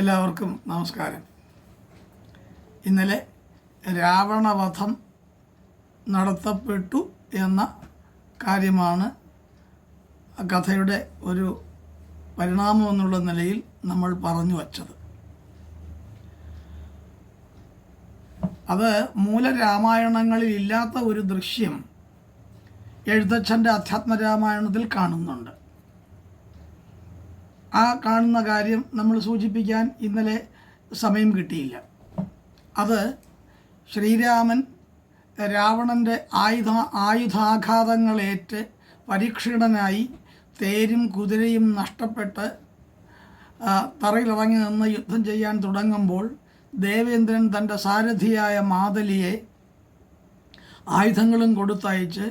എല്ലാവർക്കും നമസ്കാരം. ഇന്നലെ രാവണവധം നടത്തപ്പെട്ടു എന്ന കാര്യമാണ് കഥയുടെ ഒരു പരിണാമം എന്നുള്ള നിലയിൽ നമ്മൾ പറഞ്ഞു വച്ചത്. അത് മൂലരാമായണങ്ങളിൽ ഇല്ലാത്ത ഒരു ദൃശ്യം എഴുത്തച്ഛൻ്റെ അധ്യാത്മരാമായണത്തിൽ കാണുന്നുണ്ട്. ആ കാണുന്ന കാര്യം നമ്മൾ സൂചിപ്പിക്കാൻ ഇന്നലെ സമയം കിട്ടിയില്ല. അത് ശ്രീരാമൻ രാവണൻ്റെ ആയുധാഘാതങ്ങളേറ്റ് പരീക്ഷണനായി തേരും കുതിരയും നഷ്ടപ്പെട്ട് തറയിലിറങ്ങി നിന്ന് യുദ്ധം ചെയ്യാൻ തുടങ്ങുമ്പോൾ ദേവേന്ദ്രൻ തൻ്റെ സാരഥിയായ മാതലിയെ ആയുധങ്ങളും കൊടുത്തയച്ച്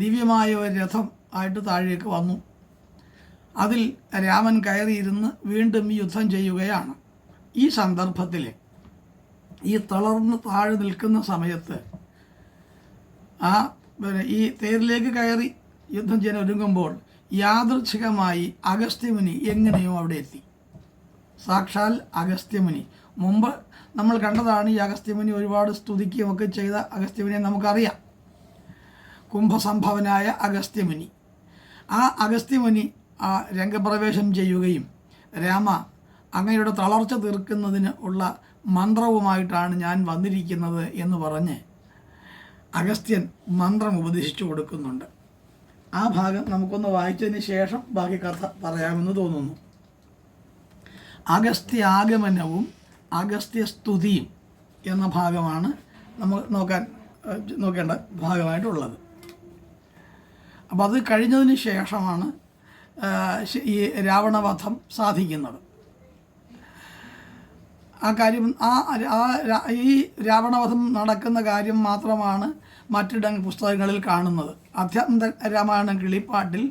ദിവ്യമായ ഒരു രഥം ആയിട്ട് താഴേക്ക് വന്നു. അതിൽ രാമൻ കയറിയിരുന്ന് വീണ്ടും യുദ്ധം ചെയ്യുകയാണ്. ഈ സന്ദർഭത്തിൽ ഈ തളർന്ന് താഴെ നിൽക്കുന്ന സമയത്ത് ഈ തേരിലേക്ക് കയറി യുദ്ധം ചെയ്യാൻ ഒരുങ്ങുമ്പോൾ യാദൃച്ഛികമായി അഗസ്ത്യമുനി എങ്ങനെയോ അവിടെ എത്തി. സാക്ഷാൽ അഗസ്ത്യമുനി. മുമ്പ് നമ്മൾ കണ്ടതാണ്. ഈ അഗസ്ത്യമുനി ഒരുപാട് സ്തുതിക്കുകയൊക്കെ ചെയ്ത അഗസ്ത്യമുനിയെ നമുക്കറിയാം. കുംഭസംഭവനായ അഗസ്ത്യമുനി. ആ അഗസ്ത്യമുനി രംഗപ്രവേശം ചെയ്യുകയും രാമ, അങ്ങയുടെ തളർച്ച തീർക്കുന്നതിന് ഉള്ള മന്ത്രവുമായിട്ടാണ് ഞാൻ വന്നിരിക്കുന്നത് എന്ന് പറഞ്ഞ് അഗസ്ത്യൻ മന്ത്രം ഉപദേശിച്ചു കൊടുക്കുന്നുണ്ട്. ആ ഭാഗം നമുക്കൊന്ന് വായിച്ചതിന് ശേഷം ബാക്കി കഥ പറയാമെന്ന് തോന്നുന്നു. അഗസ്ത്യാഗമനവും അഗസ്ത്യസ്തുതിയും എന്ന ഭാഗമാണ് നമ്മൾ നോക്കേണ്ട ഭാഗമായിട്ടുള്ളത്. അപ്പോൾ അത് കഴിഞ്ഞതിന് ശേഷമാണ് ഈ രാവണവധം സാധിക്കുന്നത്. ആ കാര്യം ഈ രാവണവധം നടക്കുന്ന കാര്യം മാത്രമാണ് പുസ്തകങ്ങളിൽ കാണുന്നത്. അധ്യാത്മ രാമായണം കിളിപ്പാട്ടിൽ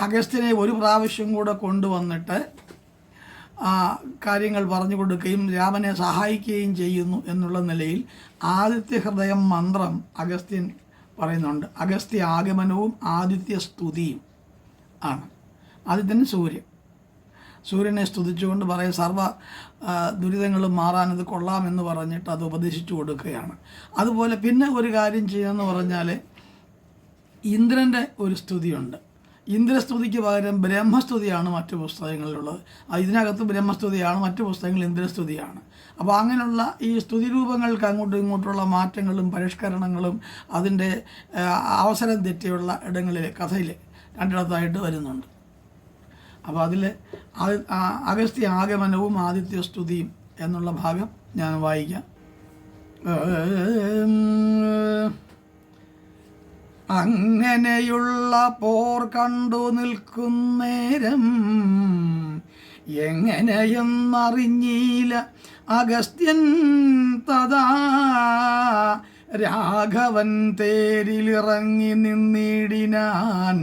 അഗസ്ത്യനെ ഒരു പ്രാവശ്യം കൂടെ കൊണ്ടുവന്നിട്ട് കാര്യങ്ങൾ പറഞ്ഞു കൊടുക്കുകയും രാമനെ സഹായിക്കുകയും ചെയ്യുന്നു എന്നുള്ള നിലയിൽ ആദിത്യ ഹൃദയം മന്ത്രം അഗസ്ത്യൻ പറയുന്നുണ്ട്. അഗസ്ത്യ ആഗമനവും ആദിത്യ സ്തുതിയും ആണ്. ആദിത്യൻ സൂര്യനെ സ്തുതിച്ചുകൊണ്ട് പറയും സർവ്വ ദുരിതങ്ങളും മാറാനത് കൊള്ളാമെന്ന് പറഞ്ഞിട്ട് അത് ഉപദേശിച്ചു കൊടുക്കുകയാണ്. അതുപോലെ പിന്നെ ഒരു കാര്യം ചെയ്യുമെന്ന് പറഞ്ഞാൽ ഇന്ദ്രൻ്റെ ഒരു സ്തുതിയുണ്ട്. ഇന്ദ്രസ്തുതിക്ക് പകരം ബ്രഹ്മസ്തുതിയാണ് മറ്റു പുസ്തകങ്ങളിലുള്ളത്. ഇതിനകത്ത് ബ്രഹ്മസ്തുതിയാണ്, മറ്റു പുസ്തകങ്ങൾ ഇന്ദ്രസ്തുതിയാണ്. അപ്പോൾ അങ്ങനെയുള്ള ഈ സ്തുതി രൂപങ്ങൾക്ക് അങ്ങോട്ടും ഇങ്ങോട്ടുള്ള മാറ്റങ്ങളും പരിഷ്കരണങ്ങളും അതിൻ്റെ അവസരം തെറ്റിയുള്ള ഇടങ്ങളിൽ കഥയിൽ രണ്ടിടത്തായിട്ട് വരുന്നുണ്ട്. അപ്പോൾ അതിൽ അഗസ്ത്യ ആഗമനവും ആദിത്യ സ്തുതിയും എന്നുള്ള ഭാഗം ഞാൻ വായിക്കാം. അങ്ങനെയുള്ള പോർ കണ്ടു നിൽക്കുന്നേരം എങ്ങനെയെന്നറിഞ്ഞീല അഗസ്ത്യൻ തഥാ രാഘവൻ തേരിലിറങ്ങി നിന്നിടിനാൻ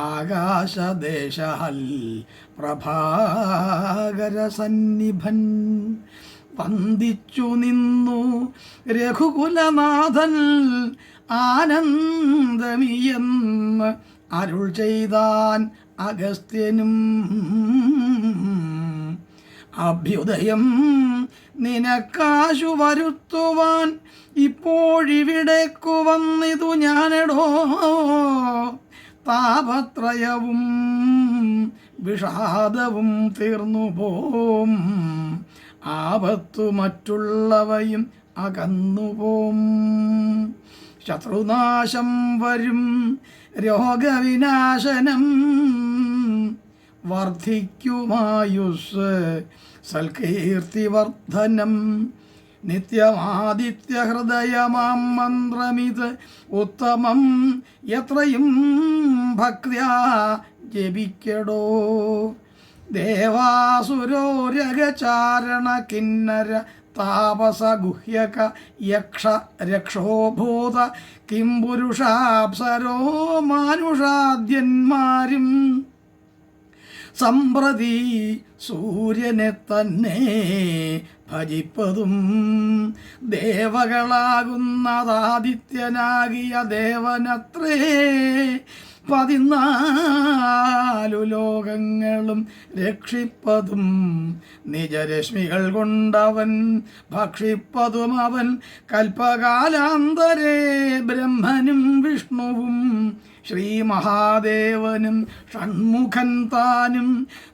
ആകാശദേശാൽ പ്രഭാകരസന്നിഭൻ വന്ദിച്ചു നിന്നു രഘുകുലനാഥൻ ആനന്ദമിയെന്ന് അരുൾ ചെയ്താൻ അഗസ്ത്യനും. അഭ്യുദയം നിനക്കാശു വരുത്തുവാൻ ഇപ്പോഴിവിടേക്കു വന്നിതു ഞാനെടോ. താപത്രയവും വിഷാദവും തീർന്നു പോം, ആപത്തു മറ്റുള്ളവയും അകന്നുപോം. ശത്രുനാശം വരും, രോഗവിനാശനം വർദ്ധിക്കുമായുസ്, സൽകീർത്തിവർദ്ധനം. നിത്യമാദിത്യഹൃദയമാം മന്ത്രമിത് ഉത്തമം, എത്രയും ഭക്ത്യാ ജപിക്കടോ. ദേവാസുരോരഗചാരണ കിന്നര താപസ ഗുഹ്യക യക്ഷ രക്ഷോഭൂത കിം പുരുഷാപ്സരോ മാനുഷാദ്യന്മാരും സമ്പ്രതി സൂര്യനെ തന്നെ ഭജിപ്പതും. ദേവകളാകുന്നതാദിത്യനാകിയ ദേവനത്രേ 14 ലോകങ്ങളും രക്ഷിപ്പതും നിജരശ്മികൾ കൊണ്ടവൻ ഭക്ഷിപ്പതും അവൻ കൽപ്പകാലാന്തരേ ബ്രഹ്മനും വിഷ്ണുവും ശ്രീ മഹാദേവനും ഷൺമുഖൻ താനും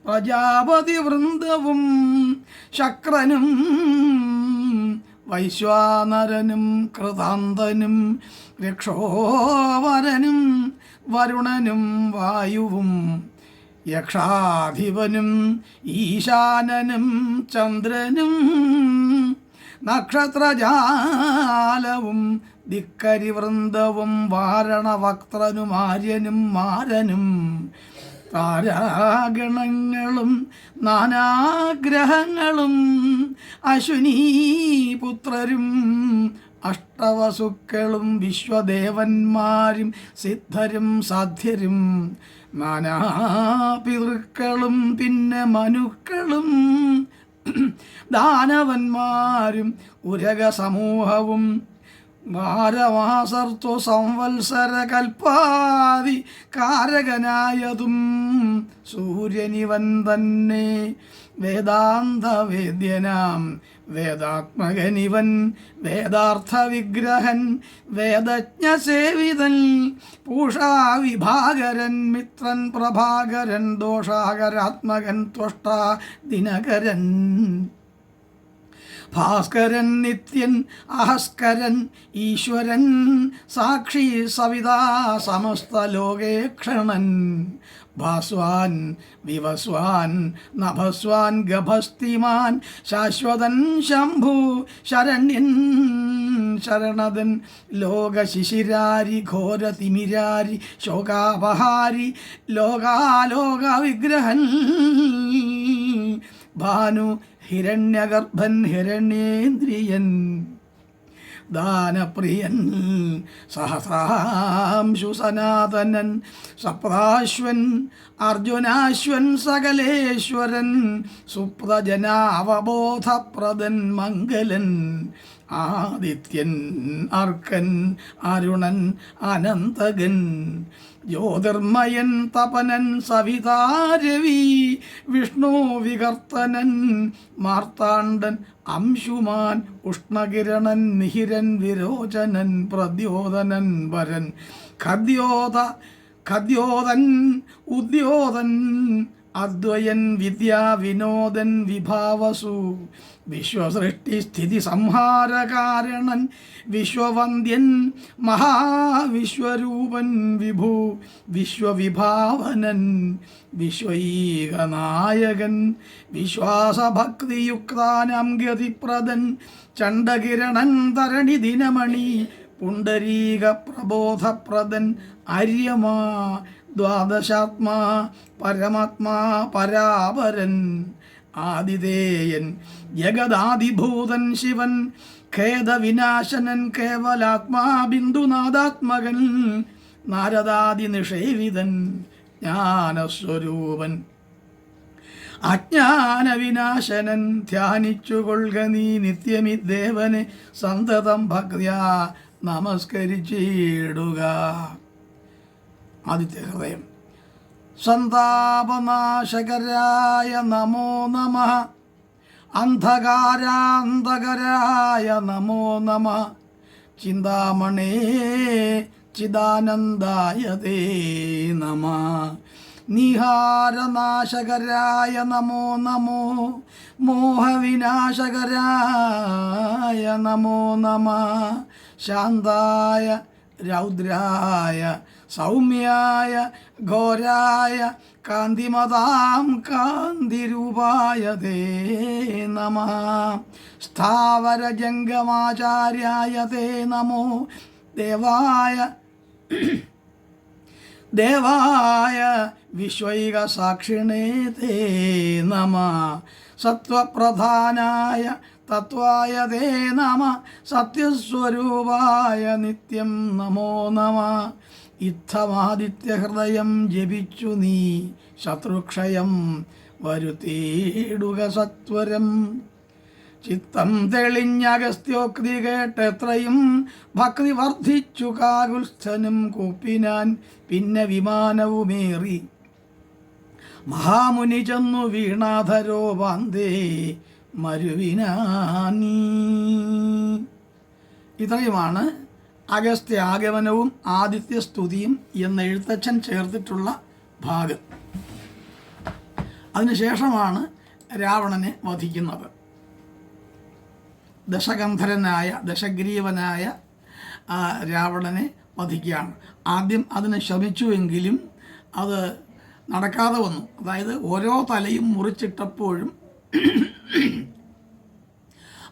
പ്രജാപതി വൃന്ദവും ശക്രനും വൈശ്വാനരനും കൃതാന്തനും രക്ഷോവരനും വരുണനും വായുവും യക്ഷാധിപനും ഈശാനനും ചന്ദ്രനും നക്ഷത്രജാലവും ധിക്കരിവൃന്ദവും വാരണവക്ത്രനും ആര്യനും മാരനും താരാഗണങ്ങളും നാനാഗ്രഹങ്ങളും അശ്വിനീ പുത്രരും അഷ്ടവസുക്കളും വിശ്വദേവന്മാരും സിദ്ധരും സാധ്യരും നാനാപിതൃക്കളും പിന്നെ മനുക്കളും ദാനവന്മാരും ഉരക സമൂഹവും ഭാരമാസർത്തു സംവത്സര കൽപ്പാതി കാരകനായതും സൂര്യനിവൻ തന്നെ വേദാന്ത വേദ്യനാം വേദാത്മകനിവൻ വേദാർത്ഥ വിഗ്രഹൻ വേദജ്ഞസേവിതൻ പൂഷാ വിഭാകരൻ മിത്രൻ പ്രഭാകരൻ ദോഷാകരാത്മകൻ ത്വഷ്ടാ ദിനകരൻ ഭാസ്കരൻ നിത്യൻ അഹസ്കരൻ ഈശ്വരൻ സാക്ഷി സവിതാ സമസ്ത ലോകേക്ഷണൻ ഭാസ്വാൻ വിവസ്വാൻ നഭസ്വാൻ ഗഭസ്തിമാൻ ശാശ്വതൻ ശംഭു ശരണ്യൻ ശരണദൻ ലോകശിശിരാരി ഘോരതിമിരാരി ശോകാപഹാരി ലോകാലോക വിഗ്രഹൻ ഭാനു ഹിരണ്യഗർഭൻ ഹിരണ്യേന്ദ്രിയൻ ദാനപ്രിയൻ സഹസ്രാംശു സനാതനൻ സപ്താശ്വൻ അർജുനാശ്വൻ സകലേശ്വരൻ സുപ്രജനാവബോധപ്രദൻ മംഗലൻ ആദിത്യൻ അർക്കൻ അരുണൻ അനന്തകൻ ജ്യോതിർമയൻ തപനൻ സവിതാരവി വിഷ്ണു വികർത്തനൻ മാർത്താണ്ഡൻ അംശുമാൻ ഉഷ്ണകിരണൻ നിഹിരൻ വിരോചനൻ പ്രദ്യോതനൻ വരൻ ഖദ്യോതൻ ഉദ്യോതൻ അദ്വയൻ വിദ്യാ വിനോദൻ വിഭാവസു വിശ്വസൃഷ്ടിസ്ഥിതി സംഹാരകാരണൻ വിശ്വവന്ദ്യൻ മഹാവിശ്വരൂപൻ വിഭു വിശ്വവിഭാവനൻ വിശ്വൈകനായകൻ വിശ്വാസഭക്തിയുക്താനാം ഗതിപ്രദൻ ചണ്ഡകിരണൻ തരണി ദിനമണി പുണ്ടരീക പ്രബോധപ്രദൻ ആര്യമാ ദ്വാദശാത്മാ പരമാത്മാ പരാപരൻ ആദിതേയൻ ജഗദാദിഭൂതൻ ശിവൻ ഖേദവിനാശനൻ കേവലാത്മാ ബിന്ദുനാഥാത്മകൻ നാരദാദി നിഷേവിതൻ ജ്ഞാനസ്വരൂപൻ അജ്ഞാനവിനാശനൻ ധ്യാനിച്ചുകൊള്ളുക നീ നിത്യമിദ്ദേവനെ സന്തതം ഭക്തിയാ നമസ്കരിച്ചിടുക. ആദിത്യ ഹൃദയം. സന്താപനാശകരായ നമോ നമഃ, അന്ധകാരാന്തകരായ നമോ നമഃ, ചിന്താമണേ ചിദാനന്ദായ തേ നമഃ, നിഹാരനാശകരായ നമോ നമോ, മോഹവിനാശകരായ നമോ നമഃ, ശാന്തായ രൗദ്രായ സൗമ്യായ ഘോരായ കാന്തിമതാം കാന്തിരൂപായ തേ നമഃ, സ്ഥാവരജംഗമാചാര്യായ തേ നമോ, ദേവായ വിശ്വൈക സാക്ഷിണേ തേ നമഃ, സത്വപ്രധാനായ തത്വായ തേ നമഃ, സത്യസ്വരൂപായ നിത്യം നമോ നമഃ. ഇത്തമാദിത്യഹൃദയം ജപിച്ചു നീ ശത്രുക്ഷയം വരുത്തിയിടുക സത്വരം. ചിത്തം തെളിഞ്ഞ അഗസ്ത്യോക്തി കേട്ടെത്രയും ഭക്തി വർദ്ധിച്ചു കാകുൽസ്ഥനും കൂപ്പിനാൻ. പിന്നെ വിമാനവുമേറി മഹാമുനി ചെന്നു വീണാധരോ വാന്തേ മരുവിനാനീ. ഇത്രയുമാണ് അഗസ്ത്യ ആഗമനവും ആദിത്യസ്തുതിയും എന്ന എഴുത്തച്ഛൻ ചേർത്തിട്ടുള്ള ഭാഗം. അതിനുശേഷമാണ് രാവണനെ വധിക്കുന്നത്. ദശകന്ധരനായ ദശഗ്രീവനായ രാവണനെ വധിക്കുകയാണ്. ആദ്യം അതിന് ശ്രമിച്ചുവെങ്കിലും അത് നടക്കാതെ വന്നു. അതായത് ഓരോ തലയും മുറിച്ചിട്ടപ്പോഴും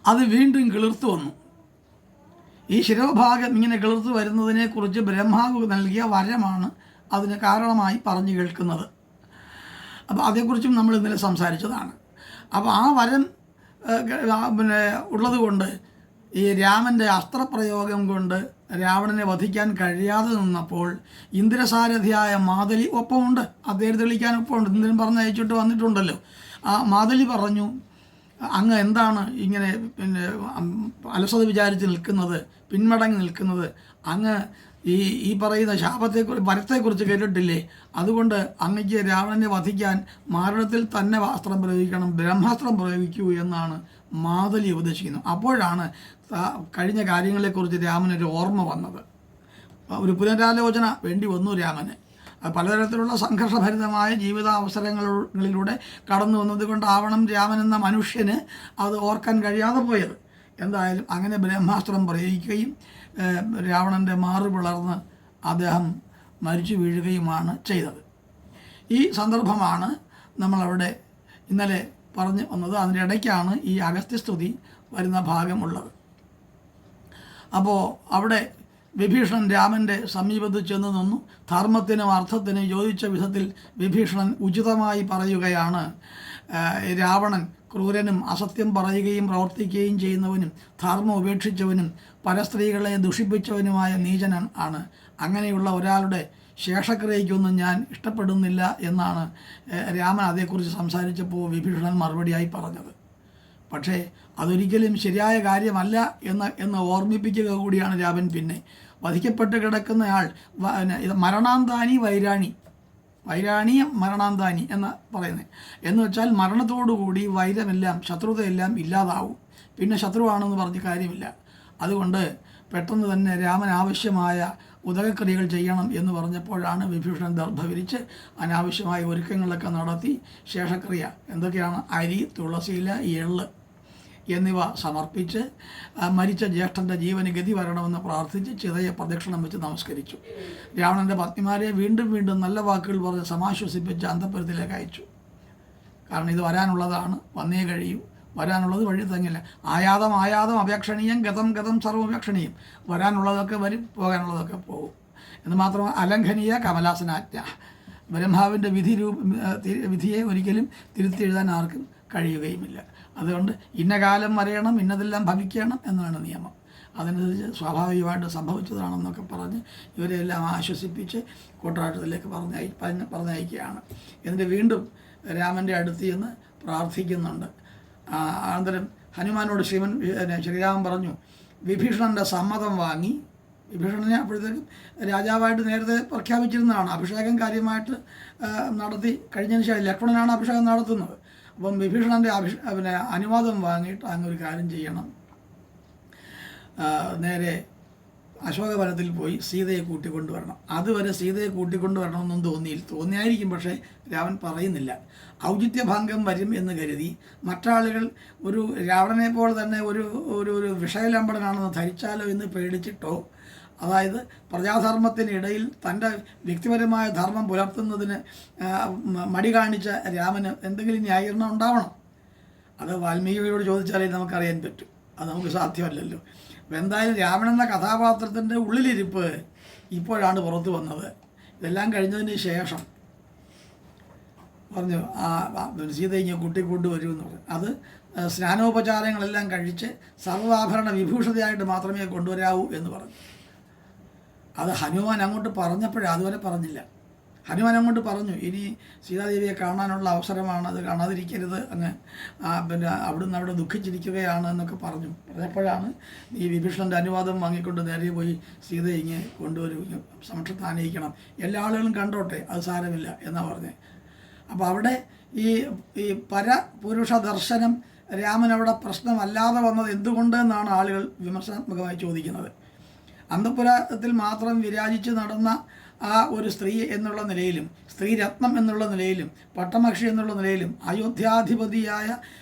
അത് വീണ്ടും കിളിർത്തു വന്നു. ഈ ശിരോഭാഗം ഇങ്ങനെ കിളിർത്തു വരുന്നതിനെക്കുറിച്ച് ബ്രഹ്മാവ് നൽകിയ വരമാണ് അതിന് കാരണമായി പറഞ്ഞു കേൾക്കുന്നത്. അപ്പോൾ അതേക്കുറിച്ചും നമ്മൾ ഇന്നലെ സംസാരിച്ചതാണ്. അപ്പോൾ ആ വരം ഉള്ളത് കൊണ്ട് ഈ രാമൻ്റെ അസ്ത്രപ്രയോഗം കൊണ്ട് രാവണനെ വധിക്കാൻ കഴിയാതെ നിന്നപ്പോൾ ഇന്ദ്രസാരഥിയായ മാതലി ഒപ്പമുണ്ട്, അദ്ദേഹം തെളിയിക്കാൻ ഒപ്പമുണ്ട്. ഇന്ദ്രൻ പറഞ്ഞയച്ചിട്ട് വന്നിട്ടുണ്ടല്ലോ. ആ മാതലി പറഞ്ഞു, അങ്ങ് എന്താണ് ഇങ്ങനെ അലസത വിചാരിച്ച് നിൽക്കുന്നത്, പിന്മടങ്ങി നിൽക്കുന്നത്? അങ്ങ് ഈ പറയുന്ന വരത്തെക്കുറിച്ച് കേട്ടിട്ടില്ലേ? അതുകൊണ്ട് അങ്ങയ്ക്ക് രാവണനെ വധിക്കാൻ മാരണത്തിൽ തന്നെ അസ്ത്രം പ്രയോഗിക്കണം, ബ്രഹ്മാസ്ത്രം പ്രയോഗിക്കൂ എന്നാണ് മാതലി ഉപദേശിക്കുന്നത്. അപ്പോഴാണ് കഴിഞ്ഞ കാര്യങ്ങളെക്കുറിച്ച് രാമനൊരു ഓർമ്മ വന്നത്. ഒരു പുനരാലോചന വേണ്ടി വന്നു രാമന്. പലതരത്തിലുള്ള സംഘർഷഭരിതമായ ജീവിതാവസരങ്ങളിലൂടെ കടന്നു വന്നതുകൊണ്ടാവണം രാമൻ എന്ന മനുഷ്യന് അത് ഓർക്കാൻ കഴിയാതെ പോയത്. എന്തായാലും അങ്ങനെ ബ്രഹ്മാസ്ത്രം പ്രയോഗിക്കുകയും രാവണൻ്റെ മാറ് പിളർന്ന് അദ്ദേഹം മരിച്ചു വീഴുകയുമാണ് ചെയ്തത്. ഈ സന്ദർഭമാണ് നമ്മളവിടെ ഇന്നലെ പറഞ്ഞു വന്നത്. അതിൻ്റെ ഇടയ്ക്കാണ് ഈ അഗസ്ത്യസ്തുതി വരുന്ന ഭാഗമുള്ളത്. അപ്പോൾ അവിടെ വിഭീഷണൻ രാമൻ്റെ സമീപത്ത് ചെന്ന് നിന്നു. ധർമ്മത്തിനും അർത്ഥത്തിനും യോജിച്ച വിധത്തിൽ വിഭീഷണൻ ഉചിതമായി പറയുകയാണ്. രാവണൻ ക്രൂരനും അസത്യം പറയുകയും പ്രവർത്തിക്കുകയും ചെയ്യുന്നവനും ധർമ്മം ഉപേക്ഷിച്ചവനും പരസ്ത്രീകളെ ദുഷിപ്പിച്ചവനുമായ നീചനൻ ആണ്. അങ്ങനെയുള്ള ഒരാളുടെ ശേഷക്രിയയ്ക്കൊന്നും ഞാൻ ഇഷ്ടപ്പെടുന്നില്ല എന്നാണ് രാമൻ അതേക്കുറിച്ച് സംസാരിച്ചപ്പോൾ വിഭീഷണൻ മറുപടിയായി പറഞ്ഞത്. പക്ഷേ അതൊരിക്കലും ശരിയായ കാര്യമല്ല എന്ന് ഓർമ്മിപ്പിക്കുക കൂടിയാണ് രാമൻ. പിന്നെ വധിക്കപ്പെട്ട് കിടക്കുന്നയാൾ മരണാന്താനി വൈരാണി മരണാന്താനി എന്ന് പറയുന്നത് എന്ന് വെച്ചാൽ മരണത്തോടുകൂടി വൈരമെല്ലാം ശത്രുതയെല്ലാം ഇല്ലാതാവും. പിന്നെ ശത്രുവാണെന്ന് പറഞ്ഞ് കാര്യമില്ല. അതുകൊണ്ട് പെട്ടെന്ന് തന്നെ രാമൻ ആവശ്യമായ ഉദകക്രിയകൾ ചെയ്യണം എന്ന് പറഞ്ഞപ്പോഴാണ് വിഭീഷണൻ ദർഭവിരിച്ച് അനാവശ്യമായ ഒരുക്കങ്ങളൊക്കെ നടത്തി ശേഷക്രിയ എന്തൊക്കെയാണ് അരി, തുളസിയില, എള്ള് എന്നിവ സമർപ്പിച്ച് മരിച്ച ജ്യേഷ്ഠൻ്റെ ജീവന് ഗതി വരണമെന്ന് പ്രാർത്ഥിച്ച് ചിതയെ പ്രദക്ഷിണം വെച്ച് നമസ്കരിച്ചു. രാവണൻ്റെ പത്നിമാരെ വീണ്ടും വീണ്ടും നല്ല വാക്കുകൾ പറഞ്ഞ് സമാശ്വസിപ്പിച്ച് അന്തഃപുരത്തിലേക്ക് അയച്ചു. കാരണം ഇത് വരാനുള്ളതാണ്, വന്നേ കഴിയൂ, വരാനുള്ളത് വഴി തങ്ങില്ല. ആയാതം അപേക്ഷണീയം, ഗതം സർവ്വപേക്ഷണീയം. വരാനുള്ളതൊക്കെ വരും, പോകാനുള്ളതൊക്കെ പോകും. എന്ന് മാത്രമല്ല അലംഘനീയ കമലാസനാജ്ഞ. ബ്രഹ്മാവിൻ്റെ വിധിയെ ഒരിക്കലും തിരുത്തി എഴുതാൻ ആർക്കും കഴിയുകയുമില്ല. അതുകൊണ്ട് ഇന്ന കാലം വരയണം, ഇന്നതെല്ലാം ഭവിക്കണം എന്നാണ് നിയമം. അതനുസരിച്ച് സ്വാഭാവികമായിട്ട് സംഭവിച്ചതാണെന്നൊക്കെ പറഞ്ഞ് ഇവരെല്ലാം ആശ്വസിപ്പിച്ച് കൊട്ടാരത്തിലേക്ക് പറഞ്ഞയക്കുകയാണ്. എന്നിട്ട് വീണ്ടും രാമൻ്റെ അടുത്ത് ചെന്ന് പ്രാർത്ഥിക്കുന്നുണ്ട്. അനന്തരം ഹനുമാനോട് ശ്രീരാമൻ പറഞ്ഞു, വിഭീഷണൻ്റെ സമ്മതം വാങ്ങി. വിഭീഷണനെ അപ്പോഴത്തേക്കും രാജാവായിട്ട് നേരത്തെ പ്രഖ്യാപിച്ചിരുന്നതാണ്. അഭിഷേകം കാര്യമായിട്ട് നടത്തി കഴിഞ്ഞതിന് ശേഷം ലക്ഷ്മണനാണ് അഭിഷേകം നടത്തുന്നത്. അപ്പം വിഭീഷണൻ്റെ അനുവാദം വാങ്ങിയിട്ട് അങ്ങൊരു കാര്യം ചെയ്യണം, നേരെ അശോകവനത്തിൽ പോയി സീതയെ കൂട്ടിക്കൊണ്ടുവരണം. അതുവരെ സീതയെ കൂട്ടിക്കൊണ്ടുവരണമെന്നും തോന്നിയായിരിക്കും, പക്ഷേ രാവൻ പറയുന്നില്ല. ഔചിത്യഭംഗം വരും എന്ന് കരുതി മറ്റാളുകൾ ഒരു രാവണനെ പോലെ തന്നെ ഒരു ഒരു വിഷയലംബടനാണെന്ന് ധരിച്ചാലോ എന്ന് പേടിച്ചിട്ടോ, അതായത് പ്രജാധർമ്മത്തിനിടയിൽ തൻ്റെ വ്യക്തിപരമായ ധർമ്മം പുലർത്തുന്നതിന് മടി കാണിച്ച രാമന് എന്തെങ്കിലും ന്യായീകരണം ഉണ്ടാവണം. അത് വാൽമീകിയോട് ചോദിച്ചാലേ നമുക്കറിയാൻ പറ്റും. അത് നമുക്ക് സാധ്യമല്ലല്ലോ. അപ്പോൾ എന്തായാലും രാവണൻ എന്ന കഥാപാത്രത്തിൻ്റെ ഉള്ളിലിരിപ്പ് ഇപ്പോഴാണ് പുറത്തു വന്നത്. ഇതെല്ലാം കഴിഞ്ഞതിന് ശേഷം പറഞ്ഞു സീതയെ ഇങ്ങനെ കൂട്ടിക്കൊണ്ടുവരുമെന്ന് പറഞ്ഞു. അത് സ്നാനോപചാരങ്ങളെല്ലാം കഴിച്ച് സർവാഭരണ വിഭൂഷിതയായിട്ട് മാത്രമേ കൊണ്ടുവരാവൂ എന്ന് പറഞ്ഞു. അത് ഹനുമാൻ അങ്ങോട്ട് പറഞ്ഞപ്പോഴേ, അതുവരെ പറഞ്ഞില്ല. ഹനുമാൻ അങ്ങോട്ട് പറഞ്ഞു, ഇനി സീതാദേവിയെ കാണാനുള്ള അവസരമാണ്, അത് കാണാതിരിക്കരുത്, അങ്ങ് പിന്നെ അവിടുന്ന് അവിടെ ദുഃഖിച്ചിരിക്കുകയാണ് എന്നൊക്കെ പറഞ്ഞപ്പോഴാണ് ഈ വിഭീഷണൻ്റെ അനുവാദം വാങ്ങിക്കൊണ്ട് നേരെ പോയി സീതയെ ഇങ്ങനെ കൊണ്ടുവരും, സമക്ഷത്ത് ആനയിക്കണം, എല്ലാ ആളുകളും കണ്ടോട്ടെ, അത് സാരമില്ല എന്നാണ് പറഞ്ഞത്. അപ്പോൾ അവിടെ ഈ പരപുരുഷ ദർശനം രാമൻ അവിടെ പ്രശ്നമല്ലാതെ വന്നത് എന്തുകൊണ്ട് എന്നാണ് ആളുകൾ വിമർശനാത്മകമായി ചോദിക്കുന്നത്. അന്തഃപുരത്തിൽ മാത്രം വിരാജിച്ച് നടന്ന ആ ഒരു സ്ത്രീ എന്നുള്ള നിലയിലും, സ്ത്രീരത്നം എന്നുള്ള നിലയിലും, പട്ടമഹിഷി എന്നുള്ള നിലയിലും, അയോധ്യാധിപതിയായ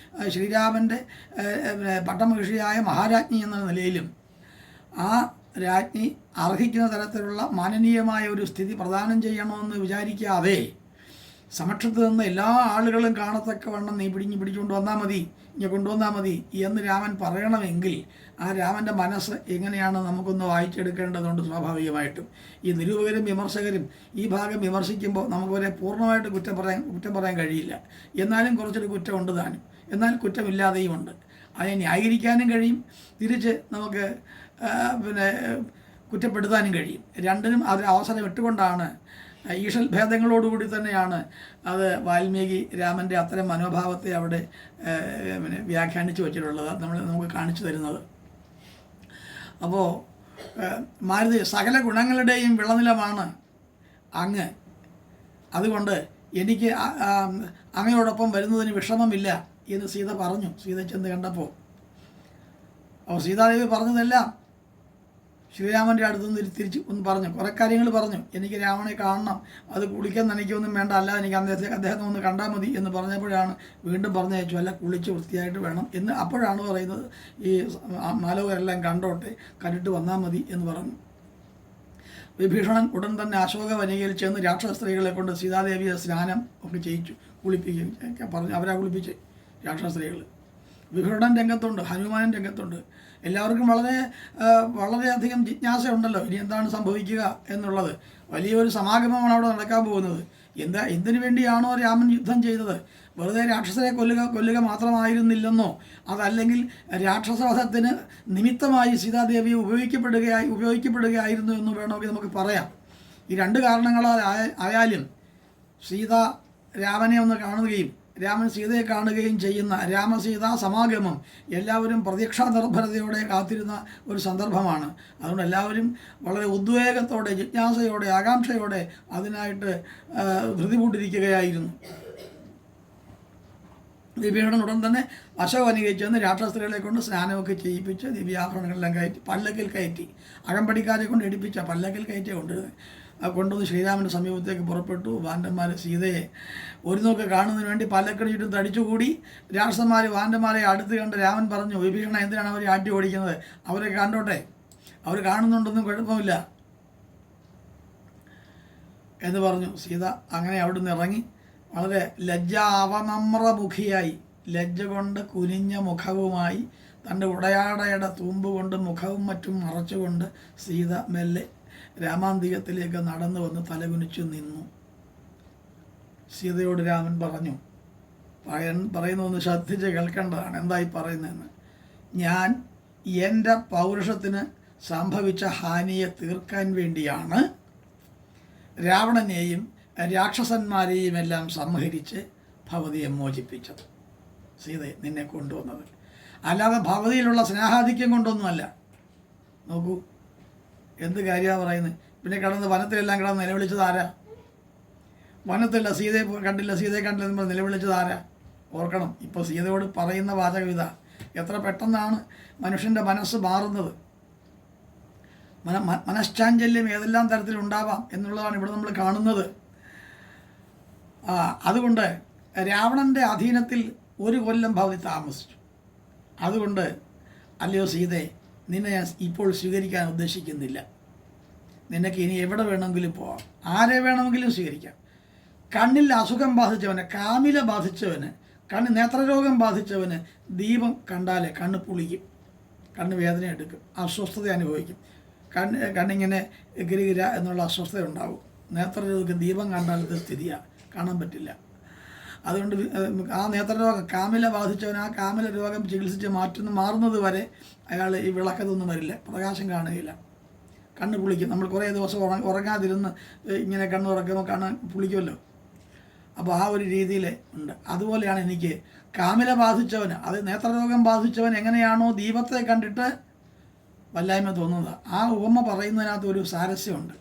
ശ്രീരാമൻ്റെ പട്ടമഹിഷിയായ മഹാരാജ്ഞി എന്ന നിലയിലും ആ രാജ്ഞി അർഹിക്കുന്ന തരത്തിലുള്ള മാനനീയമായ ഒരു സ്ഥിതി പ്രദാനം ചെയ്യണമെന്ന് വിചാരിക്കാതെ സമക്ഷത്ത് നിന്ന് എല്ലാ ആളുകളും കാണത്തക്കവണ്ണം നീ പിടിച്ചുകൊണ്ട് വന്നാൽ മതി, ഇങ്ങനെ കൊണ്ടുവന്നാൽ മതി എന്ന് രാമൻ പറയണമെങ്കിൽ ആ രാമൻ്റെ മനസ്സ് എങ്ങനെയാണ് നമുക്കൊന്ന് വായിച്ചെടുക്കേണ്ടതുണ്ട്. സ്വാഭാവികമായിട്ടും ഈ നിരൂപകരും വിമർശകരും ഈ ഭാഗം വിമർശിക്കുമ്പോൾ നമുക്കവരെ പൂർണ്ണമായിട്ട് കുറ്റം പറയാൻ കഴിയില്ല. എന്നാലും കുറച്ചൊരു കുറ്റമുണ്ട് താനും, എന്നാൽ കുറ്റമില്ലാതെയുമുണ്ട്. അതിനെ ന്യായീകരിക്കാനും കഴിയും, തിരിച്ച് നമുക്ക് പിന്നെ കുറ്റപ്പെടുത്താനും കഴിയും. രണ്ടിനും അതിന് അവസരം ഇട്ടുകൊണ്ടാണ് ഈഷൽ ഭേദങ്ങളോടുകൂടി തന്നെയാണ് അത് വാൽമീകി രാമൻ്റെ അത്തരം മനോഭാവത്തെ അവിടെ പിന്നെ വ്യാഖ്യാനിച്ചു വച്ചിട്ടുള്ളത്, നമുക്ക് കാണിച്ചു തരുന്നത്. അപ്പോൾ മാരുതി സകല ഗുണങ്ങളുടെയും വിളനിലമാണ് അങ്ങ്, അതുകൊണ്ട് എനിക്ക് അങ്ങയോടൊപ്പം വരുന്നതിന് വിഷമമില്ല എന്ന് സീത പറഞ്ഞു. സീത ചെന്ന് കണ്ടപ്പോൾ അപ്പോൾ സീതാദേവി പറഞ്ഞതെല്ലാം ശ്രീരാമൻ്റെ അടുത്തുനിന്ന് തിരിച്ച് ഒന്ന് പറഞ്ഞു, കുറേ കാര്യങ്ങൾ പറഞ്ഞു. എനിക്ക് രാവണനെ കാണണം, അത് കുളിക്കാൻ നനയ്ക്കൊന്നും വേണ്ട, അല്ലാതെ എനിക്ക് അദ്ദേഹത്തെ ഒന്ന് കണ്ടാൽ മതി എന്ന് പറഞ്ഞപ്പോഴാണ് വീണ്ടും പറഞ്ഞയച്ചു, അല്ല കുളിച്ച് വൃത്തിയായിട്ട് വേണം എന്ന്. അപ്പോഴാണ് പറയുന്നത് ഈ മാലോകരെല്ലാം കണ്ടോട്ടെ, കണ്ടിട്ട് വന്നാൽ മതി എന്ന് പറഞ്ഞു. വിഭീഷണൻ ഉടൻ തന്നെ അശോകവനികയിൽ ചെന്ന് രാക്ഷസ സ്ത്രീകളെ കൊണ്ട് സീതാദേവിയെ സ്നാനം ഒക്കെ ചെയ്യിച്ചു, കുളിപ്പിക്കുകയും പറഞ്ഞു. അവരാ കുളിപ്പിച്ച് രാക്ഷസ സ്ത്രീകൾ. വിഭീഷണൻ രംഗത്തുണ്ട്, ഹനുമാൻ രംഗത്തുണ്ട്. എല്ലാവർക്കും വളരെയധികം ജിജ്ഞാസയുണ്ടല്ലോ, ഇനി എന്താണ് സംഭവിക്കുക എന്നുള്ളത്. വലിയൊരു സമാഗമമാണ് അവിടെ നടക്കാൻ പോകുന്നത്. എന്തിനു വേണ്ടിയാണോ രാമൻ യുദ്ധം ചെയ്തത്? വെറുതെ രാക്ഷസരെ കൊല്ലുക മാത്രമായിരുന്നില്ലെന്നോ, അതല്ലെങ്കിൽ രാക്ഷസവധത്തിന് നിമിത്തമായി സീതാദേവി ഉപയോഗിക്കപ്പെടുകയായിരുന്നു എന്ന് വേണമെങ്കിൽ നമുക്ക് പറയാം. ഈ രണ്ട് കാരണങ്ങളാൽ ആയാലും സീത രാമനെ ഒന്ന് കാണുകയും രാമൻ സീതയെ കാണുകയും ചെയ്യുന്ന രാമസീതാ സമാഗമം എല്ലാവരും പ്രതീക്ഷാ നിർഭരതയോടെ കാത്തിരുന്ന ഒരു സന്ദർഭമാണ്. അതുകൊണ്ട് എല്ലാവരും വളരെ ഉദ്വേഗത്തോടെ, ജിജ്ഞാസയോടെ, ആകാംക്ഷയോടെ അതിനായിട്ട് ധൃതി പൂണ്ടിരിക്കുകയായിരുന്നു. വിഭീഷണൻ ഉടൻ തന്നെ അശോകവനികയിൽ ചെന്ന് രാക്ഷസ സ്ത്രീകളെ കൊണ്ട് സ്നാനമൊക്കെ ചെയ്യിപ്പിച്ച് ദിവ്യാഭരണങ്ങളെല്ലാം കയറ്റി പല്ലക്കിൽ കയറ്റി, അകമ്പടിക്കാരെ കൊണ്ട് എടുപ്പിച്ച പല്ലക്കിൽ കയറ്റി കൊണ്ടുവന്ന് ശ്രീരാമൻ്റെ സമീപത്തേക്ക് പുറപ്പെട്ടു. വാനന്മാർ സീതയെ ഒരു നോക്ക് കാണുന്നതിന് വേണ്ടി പല്ലക്കിന് ചുറ്റും തടിച്ചുകൂടി. രാക്ഷസന്മാർ വാനന്മാരെ അടുത്ത് കണ്ട് രാമൻ പറഞ്ഞു, വിഭീഷണ എന്തിനാണ് അവർ ആട്ടി ഓടിക്കുന്നത്? അവരെ കണ്ടോട്ടെ, അവർ കാണുന്നുണ്ടൊന്നും കുഴപ്പമില്ല എന്ന് പറഞ്ഞു. സീത അങ്ങനെ അവിടുന്ന് ഇറങ്ങി വളരെ ലജ്ജാവനമ്രമുഖിയായി, ലജ്ജ കൊണ്ട് കുനിഞ്ഞ മുഖവുമായി, തൻ്റെ ഉടയാടയുടെ തൂമ്പ് കൊണ്ട് മുഖവും മറ്റും മറച്ചുകൊണ്ട് സീത മെല്ലെ രാമാന്തികത്തിലേക്ക് നടന്നു വന്ന് തലകുനിച്ചു നിന്നു. സീതയോട് രാമൻ പറഞ്ഞു, പറയുന്നതൊന്ന് ശ്രദ്ധിച്ച് കേൾക്കേണ്ടതാണ്, എന്തായി പറയുന്നതെന്ന്. ഞാൻ എൻ്റെ പൗരുഷത്തിന് സംഭവിച്ച ഹാനിയെ തീർക്കാൻ വേണ്ടിയാണ് രാവണനെയും രാക്ഷസന്മാരെയും എല്ലാം സംഹരിച്ച് ഭവതിയെ മോചിപ്പിച്ചത്, സീതയെ നിന്നെ കൊണ്ടുവന്നത്. അല്ലാതെ ഭവതിയിലുള്ള സ്നേഹാധിക്യം കൊണ്ടൊന്നുമല്ല. നോക്കൂ എന്ത് കാര്യമാണ് പറയുന്നത്. പിന്നെ വനത്തിലെല്ലാം കിടന്ന് നിലവിളിച്ചത് ആരാ? വനത്തില്ല, സീതയെ കണ്ടില്ല നമ്മൾ നിലവിളിച്ചത് ആരാ? ഓർക്കണം, ഇപ്പോൾ സീതയോട് പറയുന്ന വാചകം ഇതാ. എത്ര പെട്ടെന്നാണ് മനുഷ്യൻ്റെ മനസ്സ് മാറുന്നത്. മനഃശാഞ്ചല്യം ഏതെല്ലാം തരത്തിലുണ്ടാവാം എന്നുള്ളതാണ് ഇവിടെ നമ്മൾ കാണുന്നത്. അതുകൊണ്ട് രാവണൻ്റെ അധീനത്തിൽ 1 കൊല്ലം ഭവതി താമസിച്ചു. അതുകൊണ്ട് അല്ലയോ സീതേ, നിന്നെ ഞാൻ ഇപ്പോൾ സ്വീകരിക്കാൻ ഉദ്ദേശിക്കുന്നില്ല. നിനക്ക് ഇനി എവിടെ വേണമെങ്കിലും പോവാം, ആരെ വേണമെങ്കിലും സ്വീകരിക്കാം. കണ്ണിൽ അസുഖം ബാധിച്ചവന്, കാമില ബാധിച്ചവന്, നേത്രരോഗം ബാധിച്ചവന് ദീപം കണ്ടാലേ കണ്ണ് പുളിക്കും, കണ്ണ് വേദന എടുക്കും, അസ്വസ്ഥത അനുഭവിക്കും, കണ്ണിങ്ങനെ ഗിരിഗിര എന്നുള്ള അസ്വസ്ഥത ഉണ്ടാവും. നേത്രരോഗം ദീപം കണ്ടാലത്തെ സ്ഥിതിയാണ്, കാണാൻ പറ്റില്ല. അതുകൊണ്ട് ആ നേത്രരോഗം കാമില ബാധിച്ചവൻ ആ കാമില രോഗം ചികിത്സിച്ച് മാറുന്നത് വരെ അയാൾ ഈ വിളക്കതൊന്നും വരില്ല, പ്രകാശം കാണുകയില്ല. കണ്ണ് പുളിക്കും. നമ്മൾ കുറേ ദിവസം ഉറങ്ങാതിരുന്ന് ഇങ്ങനെ കണ്ണ് തുറക്കുമ്പോൾ കാണാൻ പുളിക്കുമല്ലോ. അപ്പോൾ ആ ഒരു രീതിയിൽ ഉണ്ട്. അതുപോലെയാണ് എനിക്ക് കാമില ബാധിച്ചവന്, അത് നേത്രരോഗം ബാധിച്ചവൻ എങ്ങനെയാണോ ദീപത്തെ കണ്ടിട്ട് വല്ലായ്മ തോന്നുന്നത്, ആ ഉപമ പറയുന്നതിനകത്ത് ഒരു സാരസ്യമുണ്ട്.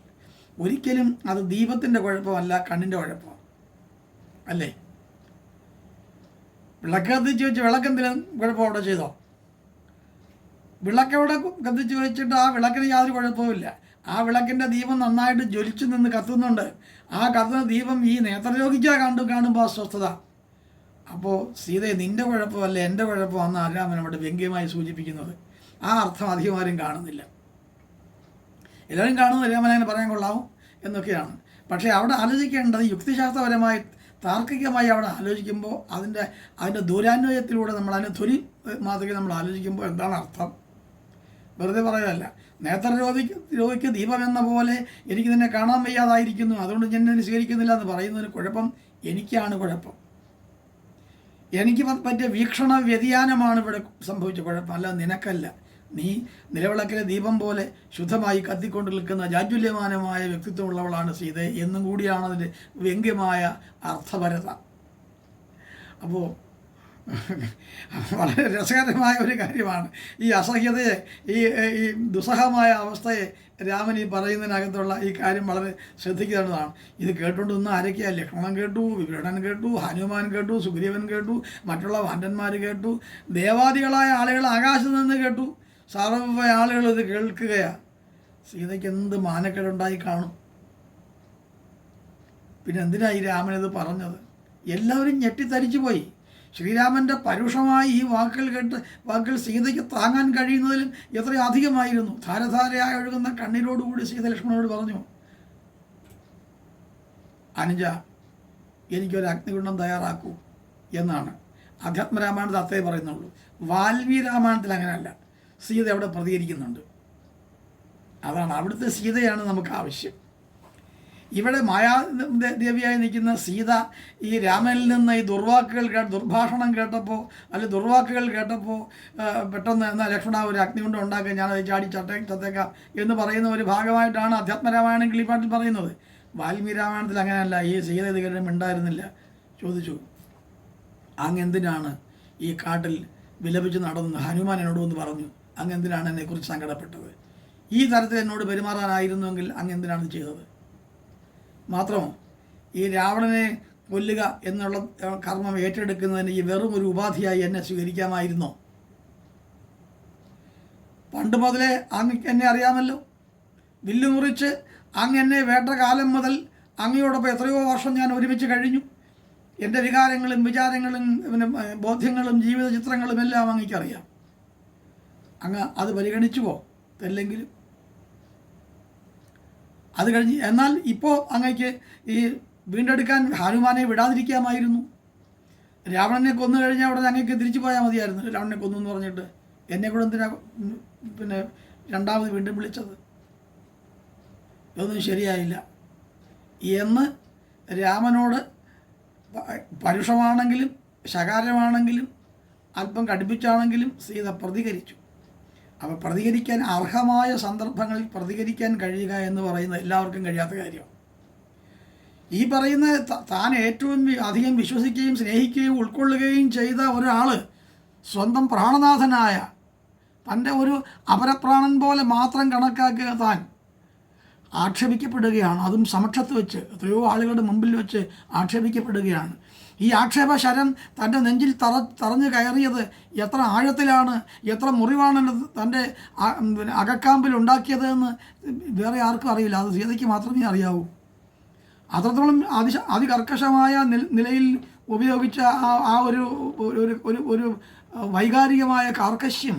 ഒരിക്കലും അത് ദീപത്തിൻ്റെ കുഴപ്പമല്ല, കണ്ണിൻ്റെ കുഴപ്പമാണ് അല്ലേ? വിളക്ക് കത്തിച്ച് വെച്ച് വിളക്കെന്തെങ്കിലും കുഴപ്പം അവിടെ ചെയ്തോ? വിളക്കവിടെ കത്തിച്ച് വെച്ചിട്ട് ആ വിളക്കിന് യാതൊരു കുഴപ്പവുമില്ല. ആ വിളക്കിൻ്റെ ദീപം നന്നായിട്ട് ജ്വലിച്ചു നിന്ന് കത്തുന്നുണ്ട്. ആ കത്തുന്ന ദീപം ഈ നേത്രരോഗിച്ചാൽ കാണുമ്പോൾ അസ്വസ്ഥത. അപ്പോൾ സീതയെ നിൻ്റെ കുഴപ്പമല്ല എൻ്റെ കുഴപ്പമാണെന്ന് രാമൻ അവിടെ വ്യംഗ്യമായി സൂചിപ്പിക്കുന്നത്. ആ അർത്ഥം അധികം ആരും കാണുന്നില്ല. എല്ലാവരും കാണുന്നത് രാമൻ അങ്ങനെ പറയാൻ കൊള്ളാവും എന്നൊക്കെയാണ്. പക്ഷേ അവിടെ ആലോചിക്കേണ്ടത് യുക്തിശാസ്ത്രപരമായി താർക്കികമായി അവിടെ ആലോചിക്കുമ്പോൾ അതിൻ്റെ ദൂരാന്വയത്തിലൂടെ നമ്മൾ അതിൻ്റെ ധ്വനി മാതൃക നമ്മൾ ആലോചിക്കുമ്പോൾ എന്താണ് അർത്ഥം? വെറുതെ പറയുകയല്ല. നേത്രരോഗിക്ക് ദീപം എന്ന പോലെ എനിക്ക് നിന്നെ കാണാൻ വയ്യാതായിരിക്കുന്നു, അതുകൊണ്ട് ഞാൻ എന്നെ സ്വീകരിക്കുന്നില്ല എന്ന് പറയുന്നതിന് കുഴപ്പം എനിക്കാണ് കുഴപ്പം. എനിക്ക് പറ്റിയ വീക്ഷണ വ്യതിയാനമാണ് ഇവിടെ സംഭവിച്ച കുഴപ്പം, അല്ല നിനക്കല്ല. നീ നിലവിളക്കിലെ ദീപം പോലെ ശുദ്ധമായി കത്തിക്കൊണ്ട് നിൽക്കുന്ന ജാജ്വല്യമാനമായ വ്യക്തിത്വമുള്ളവളാണ് സീത എന്നും കൂടിയാണ് അതിൻ്റെ വ്യംഗ്യമായ അർത്ഥപരത. അപ്പോൾ വളരെ രസകരമായ ഒരു കാര്യമാണ് ഈ അസഹ്യതയെ, ഈ ദുസ്സഹമായ അവസ്ഥയെ രാമൻ ഈ പറയുന്നതിനകത്തുള്ള ഈ കാര്യം വളരെ ശ്രദ്ധിക്കേണ്ടതാണ്. ഇത് കേട്ടുകൊണ്ട് നിന്ന് ആരൊക്കെയാ? ലക്ഷ്മണൻ കേട്ടു, വിഭീഷണൻ കേട്ടു, ഹനുമാൻ കേട്ടു, സുഗ്രീവൻ കേട്ടു, മറ്റുള്ള വാനരന്മാർ കേട്ടു, ദേവാദികളായ ആളുകൾ ആകാശത്ത് നിന്ന് കേട്ടു, സർവ്വ ആളുകൾ ഇത് കേൾക്കുകയാണ്. സീതയ്ക്ക് എന്ത് മാനക്കേടുണ്ടായി കാണും? പിന്നെ എന്തിനാണ് ഈ രാമനിത് പറഞ്ഞത്? എല്ലാവരും ഞെട്ടിത്തരിച്ചു പോയി. ശ്രീരാമൻ്റെ പരുഷമായ ഈ വാക്കുകൾ സീതയ്ക്ക് താങ്ങാൻ കഴിയുന്നതിലും എത്രയോ അധികമായിരുന്നു. ധാരധാരയായി ഒഴുകുന്ന കണ്ണീരോടുകൂടി സീത ലക്ഷ്മണനോട് പറഞ്ഞു, അനുജ എനിക്കൊരു അഗ്നികുണ്ഡം തയ്യാറാക്കൂ എന്നാണ്. അധ്യാത്മരാമായണത്തിൽ അത്രേ പറയുന്നുള്ളൂ. വാൽമീകി രാമായണത്തിൽ അങ്ങനെയല്ല. സീത അവിടെ പ്രതികരിക്കുന്നുണ്ട്. അതാണ് അവിടുത്തെ സീതയാണ് നമുക്ക് ആവശ്യം. ഇവിടെ മായാദേവിയായി നിൽക്കുന്ന സീത ഈ രാമനിൽ നിന്ന് ഈ ദുർഭാഷണം കേട്ടപ്പോൾ, അല്ലെങ്കിൽ ദുർവാക്കുകൾ കേട്ടപ്പോൾ പെട്ടെന്ന് എന്നാൽ ലക്ഷ്മണ ഒരു അഗ്നികുണ്ഡം ഉണ്ടാക്കുക, ഞാനത് ചാടി ചത്തേക്കാം എന്ന് പറയുന്ന ഒരു ഭാഗമായിട്ടാണ് അധ്യാത്മരാമായണം കിളിപ്പാട്ടിൽ പറയുന്നത്. വാൽമീകി രാമായണത്തിൽ അങ്ങനെയല്ല. ഈ സീത ഇത് കേട്ട് മിണ്ടായിരുന്നില്ല. ചോദിച്ചു, അങ്ങ് എന്തിനാണ് ഈ കാട്ടിൽ വിലപിച്ച് നടന്നത്? ഹനുമാൻ എന്നോട് വന്ന് പറഞ്ഞു, അങ്ങ് എന്തിനാണ് എന്നെക്കുറിച്ച് സങ്കടപ്പെട്ടത്? ഈ തരത്തിൽ എന്നോട് പെരുമാറാനായിരുന്നുവെങ്കിൽ അങ്ങ് എന്തിനാണ് ചെയ്തത്? മാത്രമോ ഈ രാവണനെ കൊല്ലുക എന്നുള്ള കർമ്മം ഏറ്റെടുക്കുന്നതിന് ഈ വെറും ഒരു ഉപാധിയായി എന്നെ സ്വീകരിക്കാമായിരുന്നോ? പണ്ട് മുതലേ അങ്ങ് എന്നെ അറിയാമല്ലോ. വില്ല് മുറിച്ച് അങ്ങ് എന്നെ വേട്ട കാലം മുതൽ അങ്ങയോടൊപ്പം എത്രയോ വർഷം ഞാൻ ഒരുമിച്ച് കഴിഞ്ഞു. എൻ്റെ വികാരങ്ങളും വിചാരങ്ങളും പിന്നെ ബോധ്യങ്ങളും ജീവിത ചിത്രങ്ങളും എല്ലാം അങ്ങേക്കറിയാം. അങ്ങ് അത് പരിഗണിച്ചുവോ? തെല്ലെങ്കിലും അത് കഴിഞ്ഞ് എന്നാൽ ഇപ്പോൾ അങ്ങയ്ക്ക് ഈ വീണ്ടെടുക്കാൻ ഹനുമാനെ വിടാതിരിക്കാമായിരുന്നു. രാവണനെ കൊന്നു കഴിഞ്ഞാൽ അവിടെ അങ്ങേക്ക് തിരിച്ചു പോയാൽ മതിയായിരുന്നു. രാവണനെ കൊന്നു എന്ന് പറഞ്ഞിട്ട് എന്നെ കൂടെ എന്തിനാ പിന്നെ രണ്ടാമത് വീണ്ടും വിളിച്ചത്? ഇതൊന്നും ശരിയായില്ല എന്ന് രാമനോട് പരുഷമാണെങ്കിലും ശകാരമാണെങ്കിലും അല്പം കടുപ്പിച്ചാണെങ്കിലും സീത പ്രതികരിച്ചു. അപ്പോൾ പ്രതികരിക്കാൻ അർഹമായ സന്ദർഭങ്ങളിൽ പ്രതികരിക്കാൻ കഴിയുക എന്ന് പറയുന്നത് എല്ലാവർക്കും കഴിയാത്ത കാര്യമാണ്. ഈ പറയുന്ന താൻ ഏറ്റവും അധികം വിശ്വസിക്കുകയും സ്നേഹിക്കുകയും ഉൾക്കൊള്ളുകയും ചെയ്ത ഒരാൾ സ്വന്തം പ്രാണനാഥനായ തൻ്റെ ഒരു അപരപ്രാണൻ പോലെ മാത്രം കണക്കാക്കുക താൻ ആക്ഷേപിക്കപ്പെടുകയാണ്. അതും സമക്ഷത്ത് വെച്ച്, എത്രയോ ആളുകളുടെ മുമ്പിൽ വെച്ച് ആക്ഷേപിക്കപ്പെടുകയാണ്. ഈ ആക്ഷേപ ശരം തൻ്റെ നെഞ്ചിൽ തറഞ്ഞു കയറിയത് എത്ര ആഴത്തിലാണ്, എത്ര മുറിവാണ് തൻ്റെ അകക്കാമ്പിൽ ഉണ്ടാക്കിയത് എന്ന് വേറെ ആർക്കും അറിയില്ല. അത് സീതയ്ക്ക് മാത്രമേ അറിയാവൂ. അത്രത്തോളം അതികർക്കശമായ നിലയിൽ ഉപയോഗിച്ച ആ ഒരു വൈകാരികമായ കാർക്കശ്യം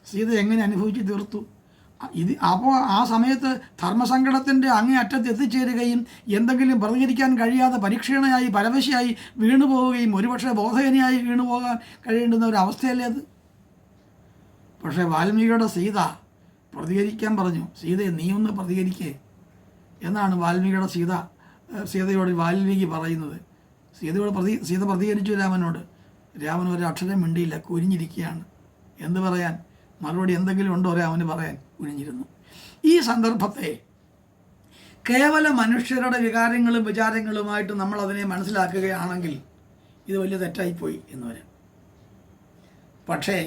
സീത എങ്ങനെ അനുഭവിച്ച് തീർത്തു? അപ്പോൾ ആ സമയത്ത് ധർമ്മസങ്കടത്തിൻ്റെ അങ്ങേ അറ്റത്ത് എത്തിച്ചേരുകയും എന്തെങ്കിലും പ്രതികരിക്കാൻ കഴിയാതെ പരീക്ഷണയായി പരവശയായി വീണുപോവുകയും ഒരുപക്ഷെ ബോധഹീനയായി വീണുപോകാൻ കഴിയേണ്ടുന്ന ഒരു അവസ്ഥയല്ലേ അത്? പക്ഷേ വാൽമീകിയുടെ സീത പ്രതികരിക്കാൻ പറഞ്ഞു. സീതയെ നീ ഒന്ന് പ്രതികരിക്കേ എന്നാണ് വാൽമീകിയുടെ സീതയോട് വാൽമീകി പറയുന്നത്. സീത പ്രതികരിച്ചു രാമനോട്. രാമൻ ഒരു അക്ഷരം മിണ്ടിയില്ല, കുനിഞ്ഞിരിക്കുകയാണ്. എന്ത് പറയാൻ? മറുപടി എന്തെങ്കിലും ഉണ്ടോ രാമന് പറയാൻ? കുനിഞ്ഞിരുന്നു. ഈ സന്ദർഭത്തെ കേവല മനുഷ്യരുടെ വികാരങ്ങളും വിചാരങ്ങളുമായിട്ട് നമ്മളതിനെ മനസ്സിലാക്കുകയാണെങ്കിൽ ഇത് വലിയ തെറ്റായിപ്പോയി എന്ന് വരാം. പക്ഷേ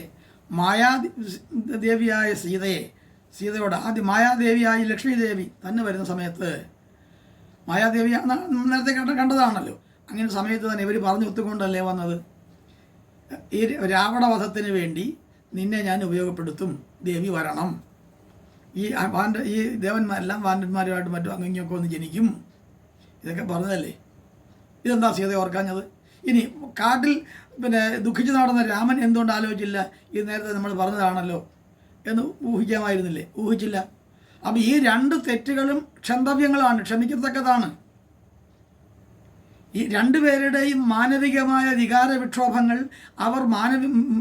മായാദേവിയായ സീതയോട് ആദ്യം മായാദേവിയായി ലക്ഷ്മി ദേവി തന്നെ വരുന്ന സമയത്ത്, മായാദേവി നേരത്തെ കണ്ടതാണല്ലോ, അങ്ങനെ സമയത്ത് തന്നെ ഇവർ പറഞ്ഞു ഒത്തുകൊണ്ടല്ലേ വന്നത്, ഈ രാവണവധത്തിന് വേണ്ടി നിന്നെ ഞാൻ ഉപയോഗപ്പെടുത്തും, ദേവി വരണം, ഈ ദേവന്മാരെല്ലാം വാനന്മാരുമായിട്ട് മറ്റും അങ്ങിങ്ങൊക്കെ ഒന്ന് ജനിക്കും, ഇതൊക്കെ പറഞ്ഞതല്ലേ. ഇതെന്താ സീത ഓർക്കാഞ്ഞത്? ഇനി കാട്ടിൽ ദുഃഖിച്ച് നടന്ന രാമൻ എന്തുകൊണ്ട് ആലോചിച്ചില്ല? ഇത് നേരത്തെ നമ്മൾ പറഞ്ഞതാണല്ലോ എന്ന് ഊഹിക്കാമായിരുന്നില്ലേ? ഊഹിച്ചില്ല. അപ്പം ഈ രണ്ട് തെറ്റുകളും ക്ഷന്തവ്യങ്ങളാണ്, ക്ഷമിക്കത്തക്കതാണ്. ഈ രണ്ടുപേരുടെയും മാനവികമായ വികാര വിക്ഷോഭങ്ങൾ അവർ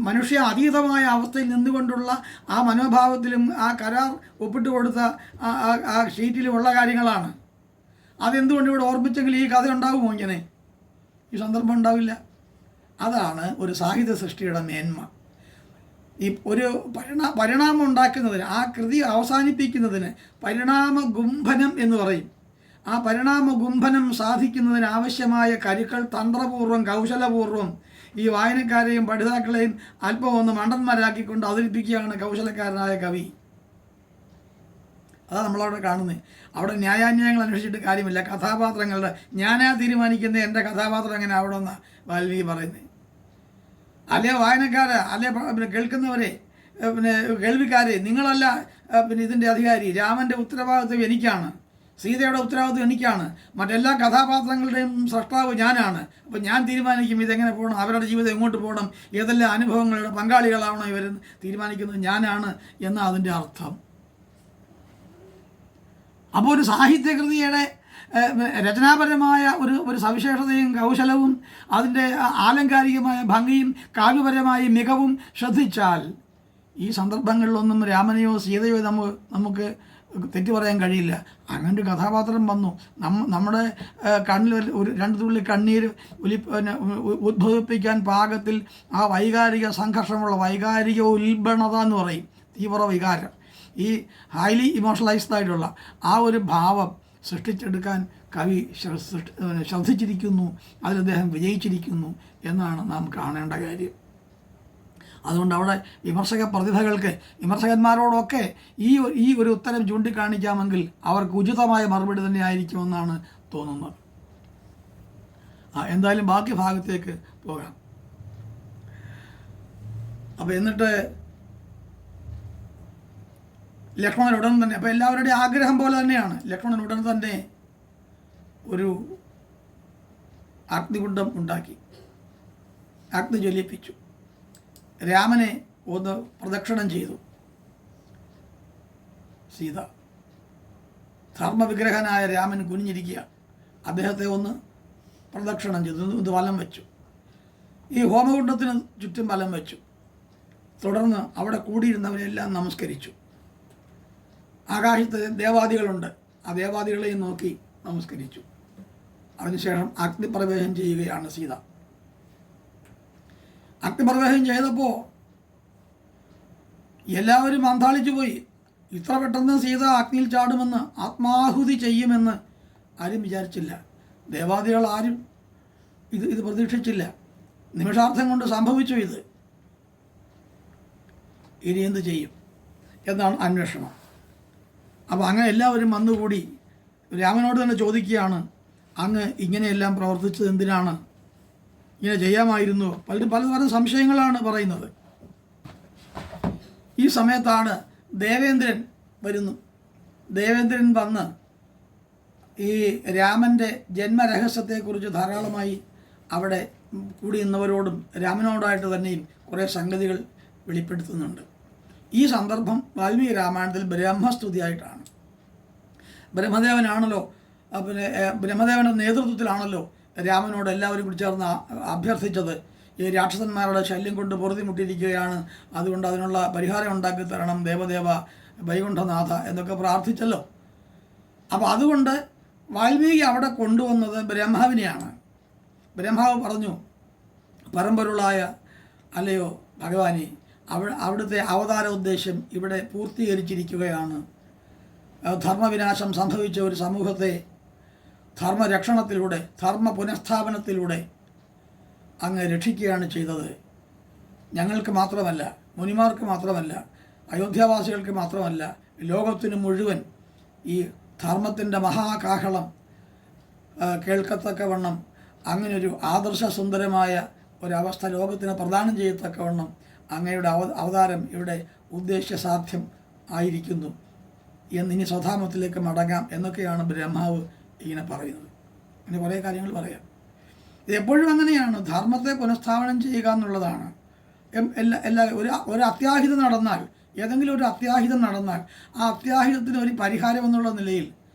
മനുഷ്യ അതീതമായ അവസ്ഥയിൽ നിന്നുകൊണ്ടുള്ള ആ മനോഭാവത്തിലും ആ കരാർ ഒപ്പിട്ട് കൊടുത്ത ആ ഷീറ്റിലുമുള്ള കാര്യങ്ങളാണ്. അതെന്തുകൊണ്ട് ഇവിടെ ഓർമ്മിച്ചെങ്കിൽ ഈ കഥ ഉണ്ടാകുമോ? ഇങ്ങനെ ഈ സന്ദർഭം ഉണ്ടാവില്ല. അതാണ് ഒരു സാഹിത്യ സൃഷ്ടിയുടെ മേന്മ. ഈ ഒരു പരിണാമം ഉണ്ടാക്കുന്നതിന്, ആ കൃതി അവസാനിപ്പിക്കുന്നതിന് പരിണാമ ഗുംഭനം എന്ന് പറയും. ആ പരിണാമ ഗുംഭനം സാധിക്കുന്നതിന് ആവശ്യമായ കരുക്കൾ തന്ത്രപൂർവ്വം കൗശലപൂർവ്വം ഈ വായനക്കാരെയും പഠിതാക്കളെയും അല്പം ഒന്ന് മണ്ടന്മാരാക്കിക്കൊണ്ട് അവതരിപ്പിക്കുകയാണ് കൗശലക്കാരനായ കവി. അതാണ് നമ്മളവിടെ കാണുന്നത്. അവിടെ ന്യായാന്യായങ്ങൾ അന്വേഷിച്ചിട്ട് കാര്യമില്ല. കഥാപാത്രങ്ങളുടെ ഞാനാ തീരുമാനിക്കുന്ന എൻ്റെ കഥാപാത്രം എങ്ങനെ അവിടെ നിന്നാണ് വാൽമീകി പറയുന്നത്. അല്ലേ വായനക്കാരെ, അല്ലേ കേൾക്കുന്നവരെ, കേൾവിക്കാരെ, നിങ്ങളല്ല ഇതിൻ്റെ അധികാരി. രാമൻ്റെ ഉത്തരവാദിത്വം എനിക്കാണ്, സീതയുടെ ഉത്തരവാദിത്വം എനിക്കാണ്, മറ്റെല്ലാ കഥാപാത്രങ്ങളുടെയും സ്രഷ്ടാവ് ഞാനാണ്. അപ്പം ഞാൻ തീരുമാനിക്കും ഇതെങ്ങനെ പോകണം, അവരുടെ ജീവിതം എങ്ങോട്ട് പോകണം, ഏതെല്ലാം അനുഭവങ്ങളുടെ പങ്കാളികളാവണം ഇവർ തീരുമാനിക്കുന്നത് ഞാനാണ് എന്നാണ് അതിൻ്റെ അർത്ഥം. അപ്പോൾ ഒരു സാഹിത്യകൃതിയുടെ രചനാപരമായ ഒരു സവിശേഷതയും കൗശലവും അതിൻ്റെ ആലങ്കാരികമായ ഭംഗിയും കാവ്യപരമായ മികവും ശ്രദ്ധിച്ചാൽ ഈ സന്ദർഭങ്ങളിലൊന്നും രാമനെയോ സീതയോ നമുക്ക് തെറ്റു പറയാൻ കഴിയില്ല. അങ്ങനൊരു കഥാപാത്രം വന്നു, നമ്മുടെ കണ്ണിൽ ഒരു രണ്ട് തുള്ളി കണ്ണീര് ഉദ്ഭവിപ്പിക്കാൻ പാകത്തിൽ ആ വൈകാരിക സംഘർഷമുള്ള വൈകാരിക ഉൽബണത എന്ന് പറയും, തീവ്ര വികാരം, ഈ ഹൈലി ഇമോഷണലൈസ്ഡ് ആയിട്ടുള്ള ആ ഒരു ഭാവം സൃഷ്ടിച്ചെടുക്കാൻ കവി ശ്രദ്ധിച്ചിരിക്കുന്നു, അതിൽ അദ്ദേഹം വിജയിച്ചിരിക്കുന്നു എന്നാണ് നാം കാണേണ്ട കാര്യം. അതുകൊണ്ട് അവിടെ വിമർശകന്മാരോടൊക്കെ ഈ ഒരു ഉത്തരം ചൂണ്ടിക്കാണിക്കാമെങ്കിൽ അവർക്ക് ഉചിതമായ മറുപടി തന്നെ ആയിരിക്കുമെന്നാണ് തോന്നുന്നത്. എന്തായാലും ബാക്കി ഭാഗത്തേക്ക് പോകാം. അപ്പോൾ എന്നിട്ട് ലക്ഷ്മണൻ ഉടൻ തന്നെ, അപ്പോൾ എല്ലാവരുടെയും ആഗ്രഹം പോലെ തന്നെയാണ്, ലക്ഷ്മണൻ ഉടൻ തന്നെ ഒരു അഗ്നികുണ്ഡം ഉണ്ടാക്കി, അഗ്നി ജ്വലിപ്പിച്ചു, രാമനെ ഒന്ന് പ്രദക്ഷിണം ചെയ്തു. സീത, ധർമ്മവിഗ്രഹനായ രാമൻ കുനിഞ്ഞിരിക്കുക, അദ്ദേഹത്തെ ഒന്ന് പ്രദക്ഷിണം ചെയ്തു, ഇത് വലം വെച്ചു. ഈ ഹോമകുണ്ഡത്തിന് ചുറ്റും വലം വെച്ചു. തുടർന്ന് അവിടെ കൂടിയിരുന്നവരെല്ലാം നമസ്കരിച്ചു. ആകാശത്ത് ദേവാദികളുണ്ട്, ആ ദേവാദികളെയും നോക്കി നമസ്കരിച്ചു. അതിനുശേഷം അഗ്നിപ്രവേശം ചെയ്യുകയാണ് സീത. അഗ്നിപ്രവേശം ചെയ്തപ്പോൾ എല്ലാവരും അന്താളിച്ചു പോയി. ഇത്ര പെട്ടെന്ന് സീത അഗ്നിയിൽ ചാടുമെന്ന്, ആത്മാഹുതി ചെയ്യുമെന്ന് ആരും വിചാരിച്ചില്ല. ദേവാദികൾ ആരും ഇത് പ്രതീക്ഷിച്ചില്ല. നിമിഷാർത്ഥം കൊണ്ട് സംഭവിച്ചു ഇത്. ഇനി എന്ത് ചെയ്യും എന്നാണ് അന്വേഷണം. അപ്പോൾ അങ്ങനെ എല്ലാവരും വന്നുകൂടി രാമനോട് തന്നെ ചോദിക്കുകയാണ്, അങ്ങ് ഇങ്ങനെയെല്ലാം പ്രവർത്തിച്ചത് എന്തിനാണ്? ഇങ്ങനെ ചെയ്യാമായിരുന്നു? പലതരം സംശയങ്ങളാണ് പറയുന്നത്. ഈ സമയത്താണ് ദേവേന്ദ്രൻ വരുന്നു. ദേവേന്ദ്രൻ വന്ന് ഈ രാമൻ്റെ ജന്മരഹസ്യത്തെക്കുറിച്ച് ധാരാളമായി അവിടെ കൂടി നിന്നവരോടും രാമനോടായിട്ട് തന്നെയും കുറേ സംഗതികൾ വെളിപ്പെടുത്തുന്നുണ്ട്. ഈ സന്ദർഭം വാൽമീകി രാമായണത്തിൽ ബ്രഹ്മസ്തുതിയായിട്ടാണ്. ബ്രഹ്മദേവനാണല്ലോ, ബ്രഹ്മദേവൻ്റെ നേതൃത്വത്തിലാണല്ലോ രാമനോട് എല്ലാവരും കൂടി ചേർന്ന് അഭ്യർത്ഥിച്ചത്, ഈ രാക്ഷസന്മാരുടെ ശല്യം കൊണ്ട് പൊറുതിമുട്ടിയിരിക്കുകയാണ്, അതുകൊണ്ട് അതിനുള്ള പരിഹാരം ഉണ്ടാക്കി തരണം ദേവദേവ വൈകുണ്ഠനാഥ എന്നൊക്കെ പ്രാർത്ഥിച്ചല്ലോ. അപ്പോൾ അതുകൊണ്ട് വാൽമീകി അവിടെ കൊണ്ടുവന്നത് ബ്രഹ്മാവിനെയാണ്. ബ്രഹ്മാവ് പറഞ്ഞു, പരമ്പൊരുളായ അല്ലയോ ഭഗവാനെ, അവിടുത്തെ അവതാര ഉദ്ദേശം ഇവിടെ പൂർത്തീകരിച്ചിരിക്കുകയാണ് ധർമ്മവിനാശം സംഭവിച്ച ഒരു സമൂഹത്തെ ധർമ്മരക്ഷണത്തിലൂടെ, ധർമ്മ പുനഃസ്ഥാപനത്തിലൂടെ അങ്ങ് രക്ഷിക്കുകയാണ് ചെയ്തത്. ഞങ്ങൾക്ക് മാത്രമല്ല, മുനിമാർക്ക് മാത്രമല്ല, അയോധ്യാവാസികൾക്ക് മാത്രമല്ല, ലോകത്തിന് മുഴുവൻ ഈ ധർമ്മത്തിൻ്റെ മഹാകാഹളം കേൾക്കത്തക്കവണ്ണം അങ്ങനൊരു ആദർശസുന്ദരമായ ഒരവസ്ഥ ലോകത്തിന് പ്രദാനം ചെയ്യത്തക്കവണ്ണം അങ്ങയുടെ അവതാരം ഇവിടെ ഉദ്ദേശ്യസാധ്യം ആയിരിക്കുന്നു എന്നിനി സ്വധാമത്തിലേക്ക് മടങ്ങാം എന്നൊക്കെയാണ് ബ്രഹ്മാവ് ഇങ്ങനെ പറയുന്നത്. അങ്ങനെ കുറേ കാര്യങ്ങൾ പറയാം. ഇത് എപ്പോഴും അങ്ങനെയാണ്. ധർമ്മത്തെ പുനഃസ്ഥാപനം ചെയ്യുക എന്നുള്ളതാണ് എല്ലാ ഒരു അത്യാഹിതം നടന്നാൽ, ഏതെങ്കിലും ഒരു അത്യാഹിതം നടന്നാൽ ആ അത്യാഹിതത്തിന് ഒരു പരിഹാരം എന്നുള്ള നിലയിൽ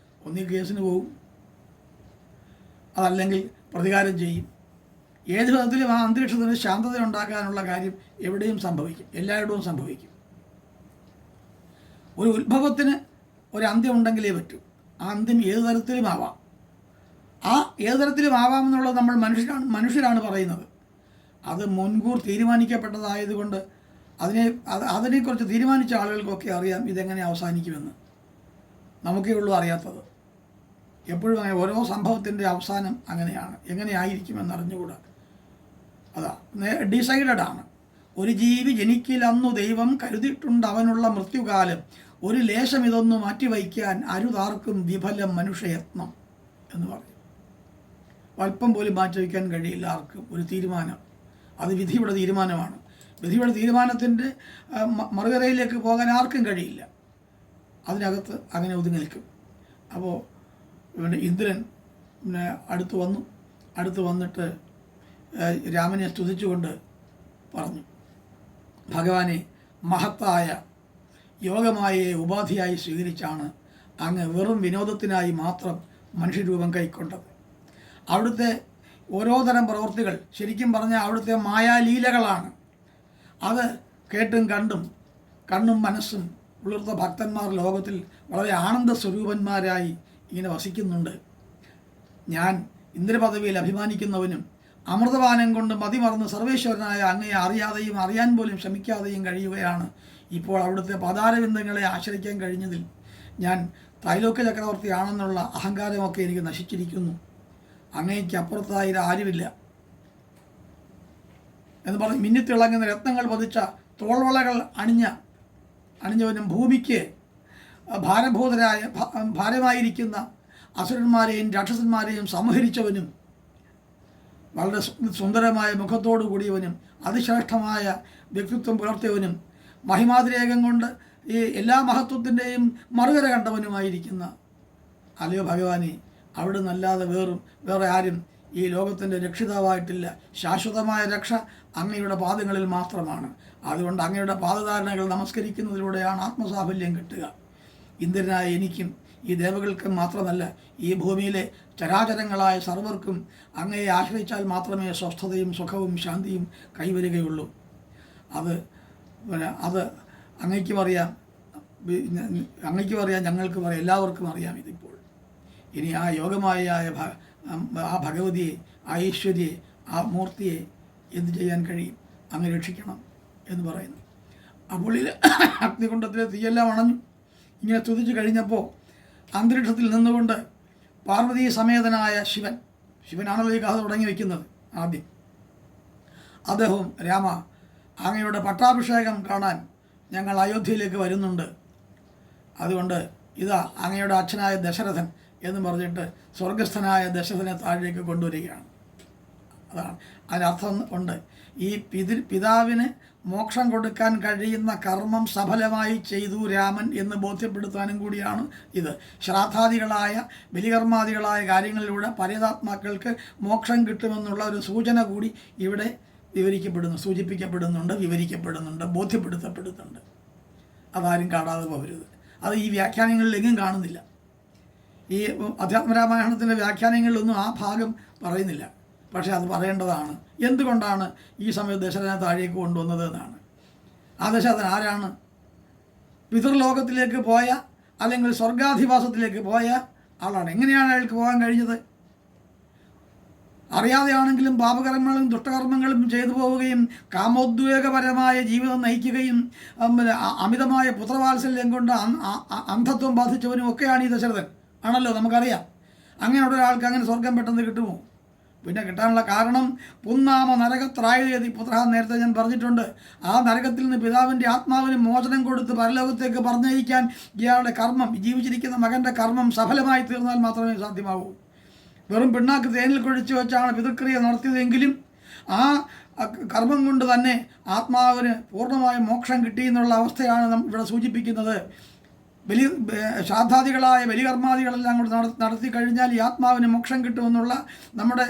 ഒന്നീ കേസിന് പോകും, അതല്ലെങ്കിൽ പ്രതികാരം ചെയ്യും. ഏത് വിധത്തിലും ആ അന്തരീക്ഷത്തിന് ശാന്തത ഉണ്ടാക്കാനുള്ള കാര്യം എവിടെയും സംഭവിക്കും, എല്ലായിടവും സംഭവിക്കും. ഒരു ഉത്ഭവത്തിന് ഒരു അന്ത്യം ഉണ്ടെങ്കിലേ പറ്റൂ. ആ അന്ത്യം ഏത് തരത്തിലും ആവാം. ആ ഏത് തരത്തിലും ആവാമെന്നുള്ളത് നമ്മൾ മനുഷ്യരാണ് പറയുന്നത്. അത് മുൻകൂർ തീരുമാനിക്കപ്പെട്ടതായതുകൊണ്ട് അതിനെക്കുറിച്ച് തീരുമാനിച്ച ആളുകൾക്കൊക്കെ അറിയാം ഇതെങ്ങനെ അവസാനിക്കുമെന്ന്. നമുക്കേ ഉള്ളൂ അറിയാത്തത്. എപ്പോഴും അങ്ങനെ ഓരോ സംഭവത്തിൻ്റെ അവസാനം അങ്ങനെയാണ്, എങ്ങനെ ആയിരിക്കുമെന്ന് അറിഞ്ഞുകൂടാ. അതാ ഡിസൈഡഡ് ആണ്. ഒരു ജീവി ജനിക്കിലന്നു ദൈവം കരുതിയിട്ടുണ്ട് അവനുള്ള മൃത്യുകാലം, ഒരു ലേശം ഇതൊന്നു മാറ്റിവയ്ക്കാൻ അരുതാർക്കും വിഫലം മനുഷ്യയത്നം എന്ന് പറയും. അല്പം പോലും മാറ്റിവയ്ക്കാൻ കഴിയില്ല ആർക്കും ഒരു തീരുമാനം. അത് വിധിയുടെ തീരുമാനമാണ്. വിധിയുടെ തീരുമാനത്തിൻ്റെ മറുകരയിലേക്ക് പോകാൻ ആർക്കും കഴിയില്ല. അതിനകത്ത് അങ്ങനെ ഒതുങ്ങി നിൽക്കും. അപ്പോൾ ഇന്ദ്രൻ അടുത്ത് വന്നിട്ട് രാമനെ സ്തുതിച്ചുകൊണ്ട് പറഞ്ഞു, ഭഗവാനെ, മഹത്തായ യോഗമായ ഉപാധിയായി സ്വീകരിച്ചാണ് അങ്ങ് വെറും വിനോദത്തിനായി മാത്രം മനുഷ്യരൂപം കൈക്കൊണ്ടത്. അവിടുത്തെ ഓരോ തരം പ്രവൃത്തികൾ ശരിക്കും പറഞ്ഞാൽ അവിടുത്തെ മായാലീലകളാണ്. അത് കേട്ടും കണ്ണും മനസ്സും ഉള്ളിർത്ത ഭക്തന്മാർ ലോകത്തിൽ വളരെ ആനന്ദ സ്വരൂപന്മാരായി ഇങ്ങനെ വസിക്കുന്നുണ്ട്. ഞാൻ ഇന്ദ്രപദവിയിൽ അഭിമാനിക്കുന്നവനും അമൃതപാനം കൊണ്ട് മതിമറന്ന് സർവേശ്വരനായ അങ്ങയെ അറിയാതെയും അറിയാൻ പോലും ശ്രമിക്കാതെയും കഴിയുകയാണ്. ഇപ്പോൾ അവിടുത്തെ പാതാരബിന്ദങ്ങളെ ആശ്രയിക്കാൻ കഴിഞ്ഞതിൽ ഞാൻ ത്രൈലോക്യ ചക്രവർത്തിയാണെന്നുള്ള അഹങ്കാരമൊക്കെ എനിക്ക് നശിച്ചിരിക്കുന്നു. അങ്ങേക്ക് അപ്പുറത്തായി ആരുമില്ല എന്ന് പറഞ്ഞ് മിന്നിത്തിളങ്ങുന്ന രത്നങ്ങൾ പതിച്ച തോൾവളകൾ അണിഞ്ഞവനും ഭൂമിക്ക് ഭാരമായിരിക്കുന്ന അസുരന്മാരെയും രാക്ഷസന്മാരെയും സംഹരിച്ചവനും വളരെ സുന്ദരമായ മുഖത്തോടു കൂടിയവനും അതിശ്രേഷ്ഠമായ വ്യക്തിത്വം പുലർത്തിയവനും മഹിമാതിരേകം കൊണ്ട് ഈ എല്ലാ മഹത്വത്തിൻ്റെയും മറുകര കണ്ടവനുമായിരിക്കുന്ന അല്ലയോ ഭഗവാനെ, അവിടെ നിന്നല്ലാതെ വേറെ ആരും ഈ ലോകത്തിൻ്റെ രക്ഷിതാവായിട്ടില്ല. ശാശ്വതമായ രക്ഷ അങ്ങയുടെ പാദങ്ങളിൽ മാത്രമാണ്. അതുകൊണ്ട് അങ്ങയുടെ പാദധാരണകൾ നമസ്കരിക്കുന്നതിലൂടെയാണ് ആത്മസാഫല്യം കിട്ടുക. ഇന്ദ്രനായ എനിക്കും ഈ ദേവകൾക്കും മാത്രമല്ല, ഈ ഭൂമിയിലെ ചരാചരങ്ങളായ സർവർക്കും അങ്ങയെ ആശ്രയിച്ചാൽ മാത്രമേ സ്വസ്ഥതയും സുഖവും ശാന്തിയും കൈവരികയുള്ളൂ. അത് അങ്ങയ്ക്കും അറിയാം, ഞങ്ങൾക്കും അറിയാം, എല്ലാവർക്കും അറിയാം ഇതിപ്പോൾ. ഇനി ആ യോഗമായ ആ ഭഗവതിയെ, ആ ഈശ്വരിയെ, ആ മൂർത്തിയെ എന്ത് ചെയ്യാൻ കഴിയും? അങ്ങ് രക്ഷിക്കണം എന്ന് പറയുന്നു. അപ്പോൾ ഇത് അഗ്നികുണ്ഡത്തിലെ തീയെല്ലാം അണഞ്ഞു. ഇങ്ങനെ സ്തുതിച്ച് കഴിഞ്ഞപ്പോൾ അന്തരീക്ഷത്തിൽ നിന്നുകൊണ്ട് പാർവതീ സമേതനായ ശിവനാണല്ലോ ഈ കഥ തുടങ്ങി വയ്ക്കുന്നത് ആദ്യം. അദ്ദേഹവും, രാമ, അങ്ങയുടെ പട്ടാഭിഷേകം കാണാൻ ഞങ്ങൾ അയോധ്യയിലേക്ക് വരുന്നുണ്ട്. അതുകൊണ്ട് ഇതാ അങ്ങയുടെ അച്ഛനായ ദശരഥൻ എന്ന് പറഞ്ഞിട്ട് സ്വർഗസ്ഥനായ ദശരഥനെ താഴേക്ക് കൊണ്ടുവരികയാണ്. അതാണ് അതിനർത്ഥം ഉണ്ട്. ഈ പിതാവിന് മോക്ഷം കൊടുക്കാൻ കഴിയുന്ന കർമ്മം സഫലമായി ചെയ്തു രാമൻ എന്ന് ബോധ്യപ്പെടുത്താനും കൂടിയാണ് ഇത്. ശ്രാദ്ധാദികളായ ബലികർമാദികളായ കാര്യങ്ങളിലൂടെ പരേതാത്മാക്കൾക്ക് മോക്ഷം കിട്ടുമെന്നുള്ള ഒരു സൂചന കൂടി ഇവിടെ വിവരിക്കപ്പെടുന്നുണ്ട്, ബോധ്യപ്പെടുത്തപ്പെടുന്നുണ്ട്. അതാരും കാണാതെ പോകരുത്. അത് ഈ വ്യാഖ്യാനങ്ങളിലെങ്ങും കാണുന്നില്ല. ഈ അധ്യാത്മരാമായണത്തിൻ്റെ വ്യാഖ്യാനങ്ങളിലൊന്നും ആ ഭാഗം പറയുന്നില്ല. പക്ഷേ അത് പറയേണ്ടതാണ്. എന്തുകൊണ്ടാണ് ഈ സമയത്ത് ദശരഥനെ താഴേക്ക് കൊണ്ടുവന്നത് എന്നാണ്. ആ ദശരഥൻ ആരാണ്? പിതൃലോകത്തിലേക്ക് പോയ അല്ലെങ്കിൽ സ്വർഗാധിവാസത്തിലേക്ക് പോയ ആളാണ്. എങ്ങനെയാണ് അയാൾക്ക് പോകാൻ കഴിഞ്ഞത്? അറിയാതെയാണെങ്കിലും പാപകർമ്മങ്ങളും ദുഷ്ടകർമ്മങ്ങളും ചെയ്തു പോവുകയും കാമോദ്വേഗപരമായ ജീവിതം നയിക്കുകയും അമിതമായ പുത്രവാത്സല്യം കൊണ്ട് അന്ധത്വം ബാധിച്ചവനും ഒക്കെയാണ് ഈ ദശരഥൻ ആണല്ലോ, നമുക്കറിയാം. അങ്ങനെയുള്ള ഒരാൾക്ക് അങ്ങനെ സ്വർഗം പെട്ടെന്ന് കിട്ടുമോ? പിന്നെ കിട്ടാനുള്ള കാരണം പുന്നാമ നരകത്രായതി പുത്ര, നേരത്തെ ഞാൻ പറഞ്ഞിട്ടുണ്ട്. ആ നരകത്തിൽ നിന്ന് പിതാവിൻ്റെ ആത്മാവിന് മോചനം കൊടുത്ത് പരലോകത്തേക്ക് പറഞ്ഞയക്കാൻ ഇയാളുടെ കർമ്മം, ജീവിച്ചിരിക്കുന്ന മകൻ്റെ കർമ്മം സഫലമായി തീർന്നാൽ മാത്രമേ സാധ്യമാകൂ. വെറും പിണ്ണാക്ക് തേനിൽ കുഴിച്ച് വെച്ചാണ് പിതൃക്രിയ നടത്തിയതെങ്കിലും ആ കർമ്മം കൊണ്ട് തന്നെ ആത്മാവിന് പൂർണ്ണമായ മോക്ഷം കിട്ടിയെന്നുള്ള അവസ്ഥയാണ് നാം ഇവിടെ സൂചിപ്പിക്കുന്നത്. ശ്രാദ്ധാദികളായ ബലികർമാദികളെല്ലാം കൂടി നടത്തി കഴിഞ്ഞാൽ ഈ ആത്മാവിന് മോക്ഷം കിട്ടുമെന്നുള്ള നമ്മുടെ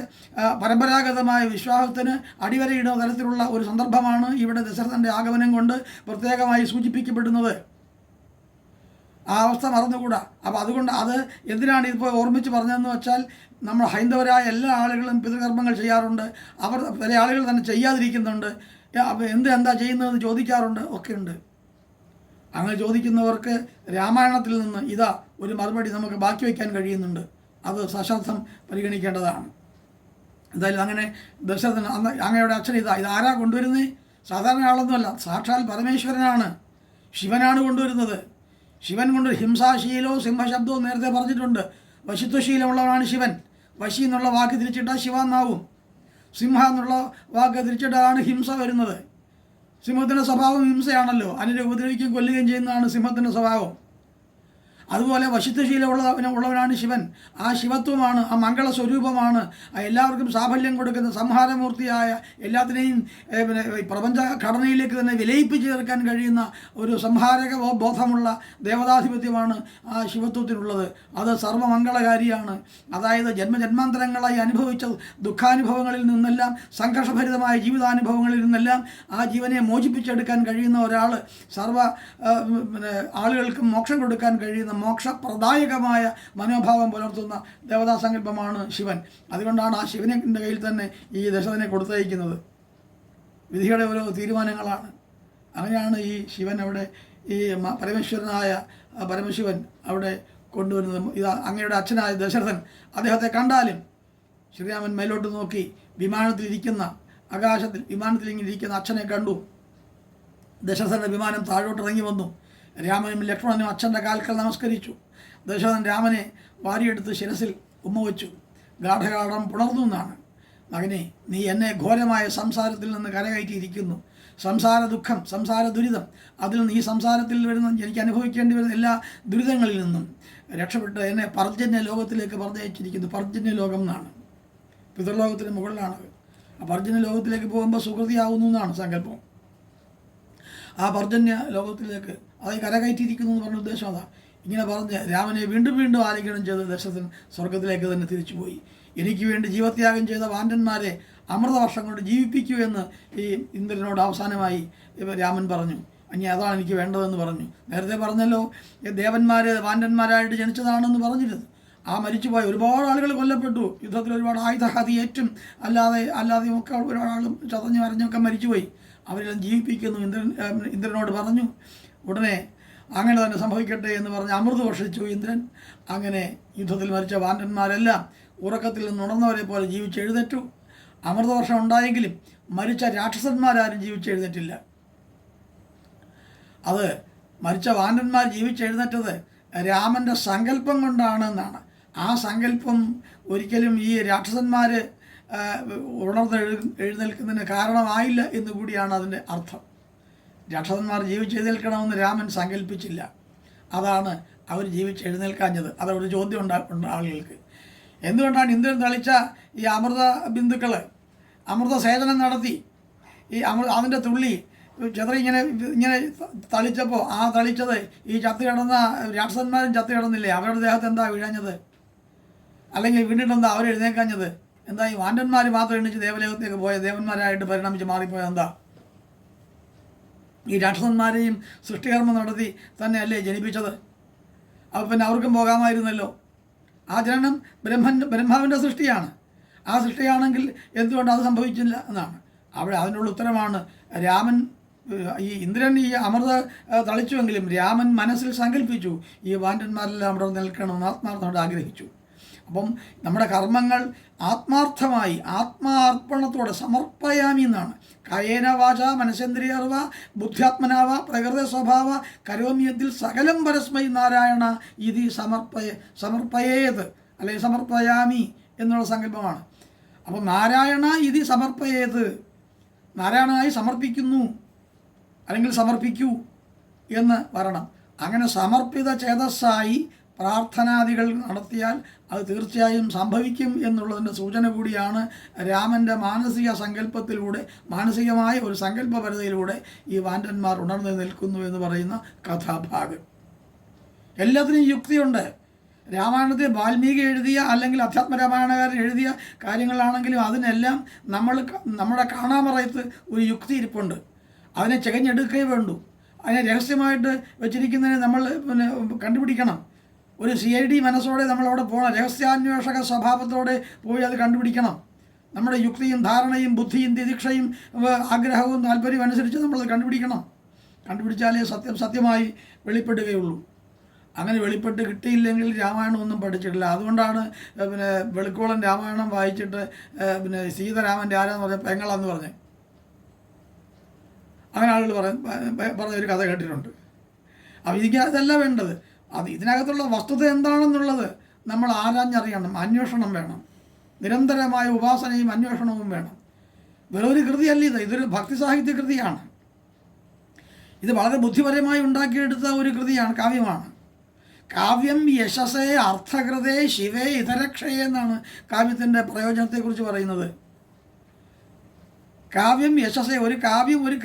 പരമ്പരാഗതമായ വിശ്വാസത്തിന് അടിവരയിടുന്ന തരത്തിലുള്ള ഒരു സന്ദർഭമാണ് ഇവിടെ ദശരഥൻ്റെ ആഗമനം കൊണ്ട് പ്രത്യേകമായി സൂചിപ്പിക്കപ്പെടുന്നത്. ആ അവസ്ഥ മറന്നുകൂടാ. അപ്പോൾ അതുകൊണ്ട് അത് എന്തിനാണ് ഇതിപ്പോൾ ഓർമ്മിച്ച് പറഞ്ഞതെന്ന് വെച്ചാൽ, നമ്മൾ ഹൈന്ദവരായ എല്ലാ ആളുകളും പിതൃകർമ്മങ്ങൾ ചെയ്യാറുണ്ട്. അവർ പല ആളുകൾ തന്നെ ചെയ്യാതിരിക്കുന്നുണ്ട്. എന്താ ചെയ്യുന്നതെന്ന് ചോദിക്കാറുണ്ട്, ഒക്കെ ഉണ്ട്. അങ്ങനെ ചോദിക്കുന്നവർക്ക് രാമായണത്തിൽ നിന്ന് ഇതാ ഒരു മറുപടി നമുക്ക് ബാക്കി വയ്ക്കാൻ കഴിയുന്നുണ്ട്. അത് സശ്രദ്ധം പരിഗണിക്കേണ്ടതാണ്. എന്തായാലും അങ്ങനെ ദശരഥൻ അങ്ങയുടെ അച്ഛൻ ഇതാരാ കൊണ്ടുവരുന്നത്? സാധാരണ ആളൊന്നുമല്ല, സാക്ഷാൽ പരമേശ്വരനാണ്, ശിവനാണ് കൊണ്ടുവരുന്നത്. ശിവൻ കൊണ്ട് ഹിംസാശീലോ സിംഹശബ്ദവും നേരത്തെ പറഞ്ഞിട്ടുണ്ട്. വശിത്വശീലമുള്ളവനാണ് ശിവൻ. വശി എന്നുള്ള വാക്ക് തിരിച്ചിട്ടാൽ ശിവ എന്നാവും. സിംഹ എന്നുള്ള വാക്ക് തിരിച്ചിട്ടാണ് ഹിംസ വരുന്നത്. സിംഹത്തിൻ്റെ സ്വഭാവം ഹിംസയാണല്ലോ, അതിനെ ഉപദ്രവിക്കുകയും കൊല്ലുകയും ചെയ്യുന്നതാണ് സിംഹത്തിൻ്റെ സ്വഭാവം. അതുപോലെ വശിത്വശീലമുള്ളവനാണ് ശിവൻ. ആ ശിവത്വമാണ്, ആ മംഗളസ്വരൂപമാണ്, എല്ലാവർക്കും സാഫല്യം കൊടുക്കുന്ന സംഹാരമൂർത്തിയായ, എല്ലാത്തിനെയും പ്രപഞ്ച ഘടനയിലേക്ക് തന്നെ വിലയിപ്പിച്ച് ചേർക്കാൻ കഴിയുന്ന ഒരു സംഹാരക ബോധമുള്ള ദേവതാധിപത്യമാണ് ആ ശിവത്വത്തിനുള്ളത്. അത് സർവമംഗളകാരിയാണ്. അതായത് ജന്മജന്മാന്തരങ്ങളായി അനുഭവിച്ച ദുഃഖാനുഭവങ്ങളിൽ നിന്നെല്ലാം, സംഘർഷഭരിതമായ ജീവിതാനുഭവങ്ങളിൽ നിന്നെല്ലാം ആ ജീവനെ മോചിപ്പിച്ചെടുക്കാൻ കഴിയുന്ന ഒരാൾ, സർവ്വ ആളുകൾക്കും മോക്ഷം കൊടുക്കാൻ കഴിയുന്ന മോക്ഷപ്രദായകമായ മനോഭാവം പുലർത്തുന്ന ദേവതാസങ്കല്പമാണ് ശിവൻ. അതുകൊണ്ടാണ് ആ ശിവൻ്റെ കയ്യിൽ തന്നെ ഈ ദശരഥനെ കൊടുത്തയക്കുന്നത്. വിധിയുടെ ഓരോ തീരുമാനങ്ങളാണ്. അങ്ങനെയാണ് ഈ ശിവൻ അവിടെ, ഈ പരമേശ്വരനായ പരമശിവൻ അവിടെ കൊണ്ടുവരുന്നത്. ഇത് അങ്ങയുടെ അച്ഛനായ ദശരഥൻ, അദ്ദേഹത്തെ കണ്ടാലും ശ്രീരാമൻ മേലോട്ട് നോക്കി വിമാനത്തിലിരിക്കുന്ന, ആകാശത്തിൽ വിമാനത്തിൽ ഇരിക്കുന്ന അച്ഛനെ കണ്ടു. ദശരഥൻ്റെ വിമാനം താഴോട്ടിറങ്ങി വന്നു. രാമനും ലക്ഷ്മണനും അച്ഛൻ്റെ കാൽക്കൽ നമസ്കരിച്ചു. ദശരഥൻ രാമനെ വാരിയെടുത്ത് ശിരസിൽ ഉമ്മ വച്ചു. ഗാഠഗാഠം പുണർന്നു എന്നാണ്. മകനെ, നീ എന്നെ ഘോരമായ സംസാരത്തിൽ നിന്ന് കരകയറ്റിയിരിക്കുന്നു. സംസാര ദുഃഖം, സംസാര ദുരിതം, അതിൽ നിന്ന്, ഈ സംസാരത്തിൽ വരുന്ന, എനിക്ക് അനുഭവിക്കേണ്ടി വരുന്ന എല്ലാ ദുരിതങ്ങളിൽ നിന്നും രക്ഷപ്പെട്ട് എന്നെ പർജന്യ ലോകത്തിലേക്ക് പറഞ്ഞയച്ചിരിക്കുന്നു. പർജന്യ ലോകം എന്നാണ്, പിതൃലോകത്തിന് മുകളിലാണത്. ആ പർജന്യ ലോകത്തിലേക്ക് പോകുമ്പോൾ സുഹൃതിയാവുന്നു എന്നാണ് സങ്കല്പം. ആ പർജന്യ ലോകത്തിലേക്ക് അത് കരകയറ്റിയിരിക്കുന്നു എന്ന് പറഞ്ഞ ഉദ്ദേശം അതാ. ഇങ്ങനെ പറഞ്ഞ് രാമനെ വീണ്ടും വീണ്ടും ആലിംഗനം ചെയ്ത് ദശരഥൻ സ്വർഗത്തിലേക്ക് തന്നെ തിരിച്ചുപോയി. എനിക്ക് വേണ്ടി ജീവത്യാഗം ചെയ്ത വാണ്ടന്മാരെ അമൃതവർഷം കൊണ്ട് ജീവിപ്പിക്കൂ എന്ന് ഈ ഇന്ദ്രനോട് അവസാനമായി രാമൻ പറഞ്ഞു. ഇനി അതാണ് എനിക്ക് വേണ്ടതെന്ന് പറഞ്ഞു. നേരത്തെ പറഞ്ഞല്ലോ, ദേവന്മാർ വാണ്ടന്മാരായിട്ട് ജനിച്ചതാണെന്ന് പറഞ്ഞിരുന്നു. ആ മരിച്ചുപോയ ഒരുപാട് ആളുകൾ കൊല്ലപ്പെട്ടു. യുദ്ധത്തിൽ ഒരുപാട് ആയുധഹതിയേറ്റും അല്ലാതെയും ഒക്കെ ഒരുപാട് ആളും ചതഞ്ഞു വരഞ്ഞൊക്കെ മരിച്ചുപോയി. അവരെല്ലാം ജീവിപ്പിക്കുന്നു ഇന്ദ്രനോട് പറഞ്ഞു. ഉടനെ അങ്ങനെ തന്നെ സംഭവിക്കട്ടെ എന്ന് പറഞ്ഞ് അമൃത് വർഷിച്ചു ഇന്ദ്രൻ. അങ്ങനെ യുദ്ധത്തിൽ മരിച്ച വാണ്ടന്മാരെല്ലാം ഉറക്കത്തിൽ നിന്ന് ഉണർന്നവരെ പോലെ ജീവിച്ചെഴുന്നേറ്റു. അമൃതവർഷം ഉണ്ടായെങ്കിലും മരിച്ച രാക്ഷസന്മാരാരും ജീവിച്ചെഴുന്നേറ്റില്ല. അത് മരിച്ച വാണ്ടന്മാർ ജീവിച്ചെഴുന്നേറ്റത് രാമൻ്റെ സങ്കല്പം കൊണ്ടാണ് എന്നാണ്. ആ സങ്കല്പം ഒരിക്കലും ഈ രാക്ഷസന്മാർ ഉണർന്ന് എഴുന്നേൽക്കുന്നതിന് കാരണമായില്ല എന്ന് കൂടിയാണ് അതിൻ്റെ അർത്ഥം. രാക്ഷസന്മാർ ജീവിച്ചെഴുന്നേൽക്കണമെന്ന് രാമൻ സങ്കല്പിച്ചില്ല. അതാണ് അവർ ജീവിച്ചെഴുന്നേൽക്കാഞ്ഞത്. അതൊരു ചോദ്യം ഉണ്ട് ആളുകൾക്ക്. എന്തുകൊണ്ടാണ് ഇന്ദ്രൻ തളിച്ച ഈ അമൃത ബിന്ദുക്കൾ അമൃത സേചനം നടത്തി അതിൻ്റെ തുള്ളി ഇങ്ങനെ തളിച്ചപ്പോൾ ആ തളിച്ചത് ഈ ചത്തു കിടന്ന രാക്ഷസന്മാരും ചത്തു കിടന്നില്ലേ? അവരുടെ ദേഹത്ത് എന്താ വീഴഞ്ഞത്? അല്ലെങ്കിൽ വീണിട്ടെന്താ അവർ എഴുന്നേക്കാഞ്ഞത്? എന്താ ഈ വാണ്ടന്മാർ മാത്രം എണ്ണിച്ച് ദേവലോകത്തേക്ക് പോയ ദേവന്മാരായിട്ട് പരിണമിച്ച് മാറിപ്പോയത് എന്താ? ഈ രാക്ഷസന്മാരെയും സൃഷ്ടികർമ്മം നടത്തി തന്നെയല്ലേ ജനിപ്പിച്ചത്? അപ്പോൾ പിന്നെ അവർക്കും പോകാമായിരുന്നല്ലോ. ആ ജനനം ബ്രഹ്മാവിൻ്റെ സൃഷ്ടിയാണ്. ആ സൃഷ്ടിയാണെങ്കിൽ എന്തുകൊണ്ട് അത് സംഭവിച്ചില്ല എന്നാണ് അവിടെ അതിനുള്ള ഉത്തരമാണ്. രാമൻ ഈ ഇന്ദ്രൻ ഈ അമൃത തളിച്ചുവെങ്കിലും രാമൻ മനസ്സിൽ സങ്കല്പിച്ചു ഈ വാണ്ടന്മാരെല്ലാം അവിടെ നിൽക്കണമെന്ന് ആത്മാർത്ഥമായിട്ട് ആഗ്രഹിച്ചു. അപ്പം നമ്മുടെ കർമ്മങ്ങൾ ആത്മാർത്ഥമായി ആത്മാർപ്പണത്തോടെ സമർപ്പയാമി എന്നാണ്. കായേന വാച മനസേന്ദ്രിയർവ ബുദ്ധ്യാത്മനാവ പ്രകൃതി സ്വഭാവ കരോമ്യത്തിൽ സകലം പരസ്മൈ നാരായണ ഇതി സമർപ്പയേത് അല്ലെങ്കിൽ സമർപ്പയാമി എന്നുള്ള സങ്കല്പമാണ്. അപ്പോൾ നാരായണ ഇതി സമർപ്പയേത്, നാരായണനായി സമർപ്പിക്കുന്നു അല്ലെങ്കിൽ സമർപ്പിക്കൂ എന്ന് വരണം. അങ്ങനെ സമർപ്പിത ചേതസ്സായി പ്രാർത്ഥനാദികൾ നടത്തിയാൽ അത് തീർച്ചയായും സംഭവിക്കും എന്നുള്ളതിൻ്റെ സൂചന കൂടിയാണ് രാമൻ്റെ മാനസിക സങ്കല്പത്തിലൂടെ, മാനസികമായ ഒരു സങ്കല്പപരതയിലൂടെ ഈ വാൻഡന്മാർ ഉണർന്നു നിൽക്കുന്നു എന്ന് പറയുന്ന കഥാഭാഗം. എല്ലാത്തിനും യുക്തിയുണ്ട്. രാമായണത്തിൽ വാൽമീകി എഴുതിയ അല്ലെങ്കിൽ അധ്യാത്മരാമായണകാരൻ എഴുതിയ കാര്യങ്ങളാണെങ്കിലും അതിനെല്ലാം നമ്മുടെ കാണാമറയത്ത് ഒരു യുക്തി ഇരിപ്പുണ്ട്. അതിനെ ചികഞ്ഞെടുക്കുകയേ വേണ്ടൂ. അതിനെ രഹസ്യമായിട്ട് വെച്ചിരിക്കുന്നതിനെ നമ്മൾ കണ്ടുപിടിക്കണം. ഒരു CID മനസ്സോടെ നമ്മളവിടെ പോകണം. രഹസ്യാന്വേഷക സ്വഭാവത്തോടെ പോയി അത് കണ്ടുപിടിക്കണം. നമ്മുടെ യുക്തിയും ധാരണയും ബുദ്ധിയും തിദിക്ഷയും ആഗ്രഹവും താല്പര്യവും അനുസരിച്ച് നമ്മളത് കണ്ടുപിടിക്കണം. കണ്ടുപിടിച്ചാലേ സത്യമായി വെളിപ്പെടുകയുള്ളൂ. അങ്ങനെ വെളിപ്പെട്ട് കിട്ടിയില്ലെങ്കിൽ രാമായണം ഒന്നും പഠിച്ചിട്ടില്ല. അതുകൊണ്ടാണ് വെളുക്കോളൻ രാമായണം വായിച്ചിട്ട് സീതാരാമൻ്റെ ആരാന്ന് പറഞ്ഞ പെങ്ങളാന്ന് പറഞ്ഞ് അങ്ങനെ ആളുകൾ പറഞ്ഞൊരു കഥ കേട്ടിട്ടുണ്ട്. അപ്പോൾ അതല്ല വേണ്ടത്. ഇതിനകത്തുള്ള വസ്തുത എന്താണെന്നുള്ളത് നമ്മൾ ആരാഞ്ഞറിയണം, അന്വേഷണം വേണം. നിരന്തരമായ ഉപാസനയും അന്വേഷണവും വേണം. വേറൊരു കൃതിയല്ല ഇതൊരു ഭക്തി സാഹിത്യ കൃതിയാണ്. ഇത് വളരെ ബുദ്ധിപരമായി ഉണ്ടാക്കിയെടുത്ത ഒരു കൃതിയാണ്, കാവ്യമാണ്. കാവ്യം യശസേ അർത്ഥകൃതേ ശിവേ ഇതരക്ഷയേ എന്നാണ് കാവ്യത്തിൻ്റെ പ്രയോജനത്തെക്കുറിച്ച് പറയുന്നത്. കാവ്യം യശസ്സേ, ഒരു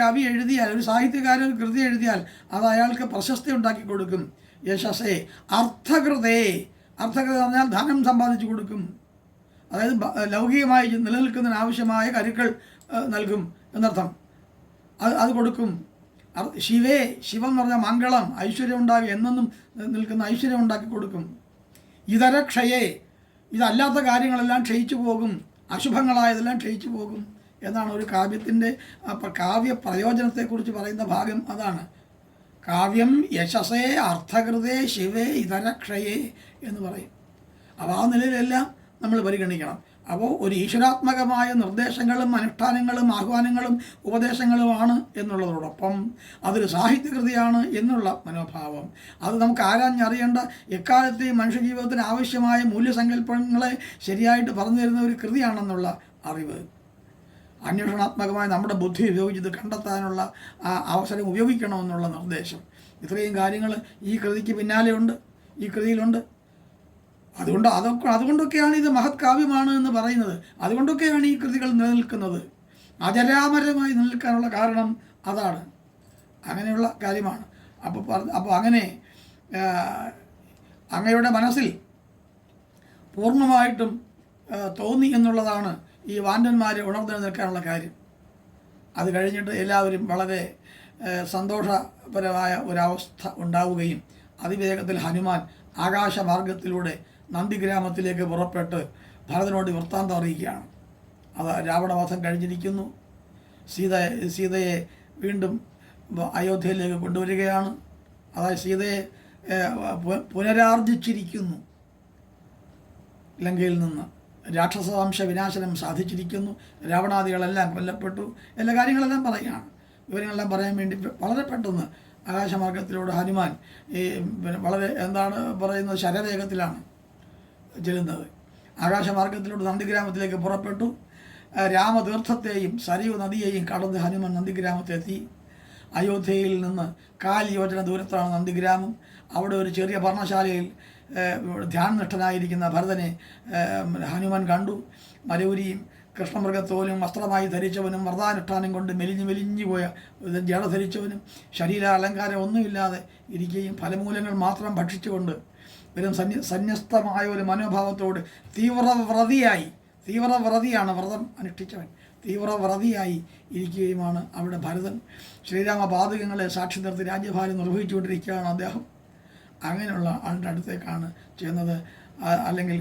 കവി എഴുതിയാൽ, ഒരു സാഹിത്യകാരൻ ഒരു കൃതി എഴുതിയാൽ അത് അയാൾക്ക് പ്രശസ്തി ഉണ്ടാക്കി കൊടുക്കും. യശസ്സേ അർത്ഥകൃതേ, അർത്ഥകൃത എന്ന് പറഞ്ഞാൽ ധനം സമ്പാദിച്ചു കൊടുക്കും. അതായത് ലൗകികമായി നിലനിൽക്കുന്നതിന് ആവശ്യമായ കരുക്കൾ നൽകും എന്നർത്ഥം. അത് കൊടുക്കും. ശിവേ, ശിവം എന്ന് പറഞ്ഞാൽ മംഗളം, ഐശ്വര്യം ഉണ്ടാകും, എന്നെന്നും നിൽക്കുന്ന ഐശ്വര്യം ഉണ്ടാക്കി കൊടുക്കും. ഇതരക്ഷയേ, ഇതല്ലാത്ത കാര്യങ്ങളെല്ലാം ക്ഷയിച്ചു പോകും, അശുഭങ്ങളായതെല്ലാം ക്ഷയിച്ചു പോകും എന്നാണ് ഒരു കാവ്യത്തിൻ്റെ കാവ്യ പ്രയോജനത്തെക്കുറിച്ച് പറയുന്ന ഭാഗം അതാണ്. കാവ്യം യശസേ അർത്ഥകൃതേ ശിവേ ഇതരക്ഷയേ എന്ന് പറയും. അപ്പോൾ ആ നിലയിലെല്ലാം നമ്മൾ പരിഗണിക്കണം. അപ്പോൾ ഒരു ഈശ്വരാത്മകമായ നിർദ്ദേശങ്ങളും അനുഷ്ഠാനങ്ങളും ആഹ്വാനങ്ങളും ഉപദേശങ്ങളുമാണ് എന്നുള്ളതോടൊപ്പം അതൊരു സാഹിത്യകൃതിയാണ് എന്നുള്ള മനോഭാവം, അത് നമുക്ക് ആരാഞ്ഞറിയേണ്ട എക്കാലത്തെയും മനുഷ്യജീവിതത്തിന് ആവശ്യമായ മൂല്യസങ്കല്പങ്ങളെ ശരിയായിട്ട് പറഞ്ഞു തരുന്ന ഒരു കൃതിയാണെന്നുള്ള അറിവ്, അന്വേഷണാത്മകമായി നമ്മുടെ ബുദ്ധി ഉപയോഗിച്ചത് കണ്ടെത്താനുള്ള ആ അവസരം ഉപയോഗിക്കണമെന്നുള്ള നിർദ്ദേശം, ഇത്രയും കാര്യങ്ങൾ ഈ കൃതിക്ക് പിന്നാലെയുണ്ട്, ഈ കൃതിയിലുണ്ട്. അതുകൊണ്ടൊക്കെയാണ് ഇത് മഹത് കാവ്യമാണ് എന്ന് പറയുന്നത്. അതുകൊണ്ടൊക്കെയാണ് ഈ കൃതികൾ നിലനിൽക്കുന്നത്. അജരാമരമായി നിലനിൽക്കാനുള്ള കാരണം അതാണ്, അങ്ങനെയുള്ള കാര്യമാണ്. അപ്പോൾ അങ്ങനെ അങ്ങയുടെ മനസ്സിൽ പൂർണ്ണമായിട്ടും തോന്നി എന്നുള്ളതാണ് ഈ വാൻഡന്മാരെ ഉണർന്നു നിൽക്കാനുള്ള കാര്യം. അത് കഴിഞ്ഞിട്ട് എല്ലാവരും വളരെ സന്തോഷപരമായ ഒരവസ്ഥ ഉണ്ടാവുകയും അതിവേഗത്തിൽ ഹനുമാൻ ആകാശമാർഗത്തിലൂടെ നന്ദിഗ്രാമത്തിലേക്ക് പുറപ്പെട്ട് ഭരതനോട് വൃത്താന്തം അറിയിക്കുകയാണ്. അത് രാവണവധം കഴിഞ്ഞിരിക്കുന്നു, സീതയെ വീണ്ടും അയോധ്യയിലേക്ക് കൊണ്ടുവരികയാണ്. അതായത് സീതയെ പുനരാർജിച്ചിരിക്കുന്നു, ലങ്കയിൽ നിന്ന് രാക്ഷസവംശ വിനാശനം സാധിച്ചിരിക്കുന്നു, രാവണാദികളെല്ലാം കൊല്ലപ്പെട്ടു, എല്ലാ കാര്യങ്ങളെല്ലാം പറയുകയാണ്. വിവരങ്ങളെല്ലാം പറയാൻ വേണ്ടി വളരെ പെട്ടെന്ന് ആകാശമാർഗത്തിലൂടെ ഹനുമാൻ ഈ വളരെ പറയുന്നത് ശരവേഗത്തിലാണ് ചെല്ലുന്നത്. ആകാശമാർഗത്തിലൂടെ നന്ദിഗ്രാമത്തിലേക്ക് പുറപ്പെട്ടു. രാമതീർത്ഥത്തെയും സരയൂ നദിയെയും കടന്ന് ഹനുമാൻ നന്ദിഗ്രാമത്തെത്തി. അയോധ്യയിൽ നിന്ന് 4 യോജന ദൂരത്താണ് നന്ദിഗ്രാമം. അവിടെ ഒരു ചെറിയ പർണശാലയിൽ ധ്യാനനിഷ്ഠനായിരിക്കുന്ന ഭരതനെ ഹനുമാൻ കണ്ടു. മരൂരിയും കൃഷ്ണമൃഗത്തോലും വസ്ത്രമായി ധരിച്ചവനും വ്രതാനുഷ്ഠാനം കൊണ്ട് മെലിഞ്ഞു പോയ ജട ധരിച്ചവനും ശരീര അലങ്കാരം ഒന്നുമില്ലാതെ ഇരിക്കുകയും ഫലമൂലങ്ങൾ മാത്രം ഭക്ഷിച്ചുകൊണ്ട് വെറും സന്യസ്തമായ ഒരു മനോഭാവത്തോട് തീവ്രവ്രതിയാണ് വ്രതം അനുഷ്ഠിച്ചവൻ, തീവ്രവ്രതിയായി ഇരിക്കുകയുമാണ് അവിടെ ഭരതൻ. ശ്രീരാമപാദകങ്ങളെ സാക്ഷി നിർത്തി രാജ്യഭാരം നിർവഹിച്ചുകൊണ്ടിരിക്കുകയാണ് അദ്ദേഹം. അങ്ങനെയുള്ള ആളുടെ അടുത്തേക്കാണ് ചെന്നത്. അല്ലെങ്കിൽ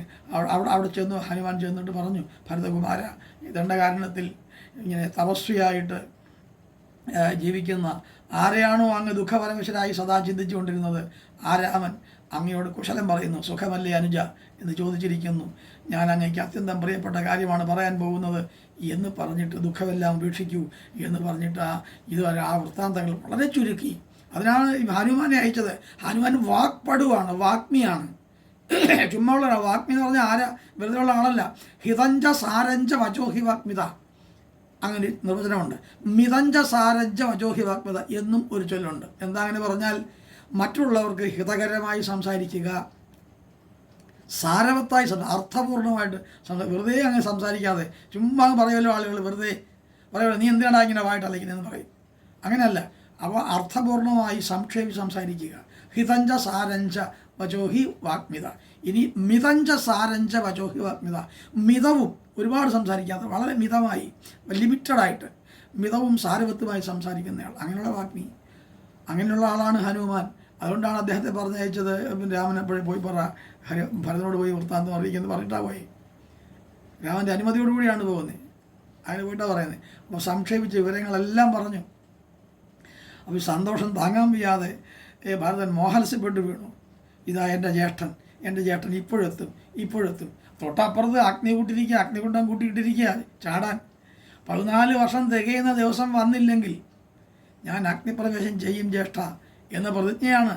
അവിടെ ചെന്ന് ഹനുമാൻ ചെന്നിട്ട് പറഞ്ഞു, ഭരതകുമാര, ദണ്ഡകാരണത്തിൽ ഇങ്ങനെ തപസ്വിയായിട്ട് ജീവിക്കുന്ന ആരെയാണോ അങ്ങ് ദുഃഖപരമശരായി സദാ ചിന്തിച്ചുകൊണ്ടിരുന്നത് ആ രാമൻ അങ്ങയോട് കുശലം പറയുന്നു, സുഖമല്ലേ അനുജ എന്ന് ചോദിച്ചിരിക്കുന്നു. ഞാൻ അങ്ങേക്ക് അത്യന്തം പ്രിയപ്പെട്ട കാര്യമാണ് പറയാൻ പോകുന്നത് എന്ന് പറഞ്ഞിട്ട് ദുഃഖമെല്ലാം ഉപേക്ഷിക്കൂ എന്ന് പറഞ്ഞിട്ട് ഇതുവരെ ആ വൃത്താന്തങ്ങൾ വളരെ ചുരുക്കി. അതിനാണ് ഹനുമാനെ അയച്ചത്. ഹനുമാൻ വാക്പടുവാണ്, വാഗ്മിയാണ്. ചുമ്മാ ഉള്ള വാഗ്മി എന്ന് പറഞ്ഞാൽ ആരാ? വെറുതെ ഉള്ള ആളല്ല. ഹിതഞ്ച സാരഞ്ച വചോഹി വാഗ്മിത, അങ്ങനെ നിർവചനമുണ്ട്. മിതഞ്ച സാരഞ്ച വചോഹി വാഗ്മിത എന്നും ഒരു ചൊല്ലുണ്ട്. എന്താ അങ്ങനെ പറഞ്ഞാൽ, മറ്റുള്ളവർക്ക് ഹിതകരമായി സംസാരിക്കുക, സാരവത്തായി അർത്ഥപൂർണമായിട്ട് വെറുതെ അങ്ങനെ സംസാരിക്കാതെ ചുമ്മാ പറയുമല്ലോ ആളുകൾ, വെറുതെ പറയുമല്ലോ നീ എന്തിനാണ് ഇങ്ങനെ വായിട്ടല്ലെങ്കിലെന്ന് പറയും. അങ്ങനെയല്ല, അവ അർത്ഥപൂർണമായി സംക്ഷേപി സംസാരിക്കുക. ഹിതഞ്ച സാരഞ്ച വചോഹി വാഗ്മിത. ഇനി മിതഞ്ച സാരഞ്ച വചോഹി വാഗ്മിത, മിതവും ഒരുപാട് സംസാരിക്കാത്ത വളരെ മിതമായി, ലിമിറ്റഡായിട്ട് മിതവും സാരവത്തുമായി സംസാരിക്കുന്നയാൾ, അങ്ങനെയുള്ള വാഗ്മി, അങ്ങനെയുള്ള ആളാണ് ഹനുമാൻ. അതുകൊണ്ടാണ് അദ്ദേഹത്തെ പറഞ്ഞയച്ചത്. രാമൻ എപ്പോഴും പോയി ഭരതനോട് പോയി വൃത്താന്തം അറിയിക്കുന്നത് പറഞ്ഞിട്ടാണ് പോയി. രാമൻ്റെ അനുമതിയോടുകൂടിയാണ് പോകുന്നത്. അതിന് പോയിട്ടാണ് പറയുന്നത്. അപ്പോൾ സംക്ഷേപിച്ച വിവരങ്ങളെല്ലാം പറഞ്ഞു. അപ്പോൾ സന്തോഷം താങ്ങാൻ വയ്യാതെ ഭരതൻ മോഹനസ്യപ്പെട്ട് വീണു. ഇതാ എൻ്റെ ജ്യേഷ്ഠൻ ഇപ്പോഴെത്തും. തൊട്ടപ്പുറത്ത് അഗ്നികുണ്ടം കൂട്ടിയിട്ടിരിക്കുക ചാടാൻ. 14 വർഷം തികയുന്ന ദിവസം വന്നില്ലെങ്കിൽ ഞാൻ അഗ്നിപ്രവേശം ചെയ്യും ജ്യേഷ്ഠ എന്ന പ്രതിജ്ഞയാണ്.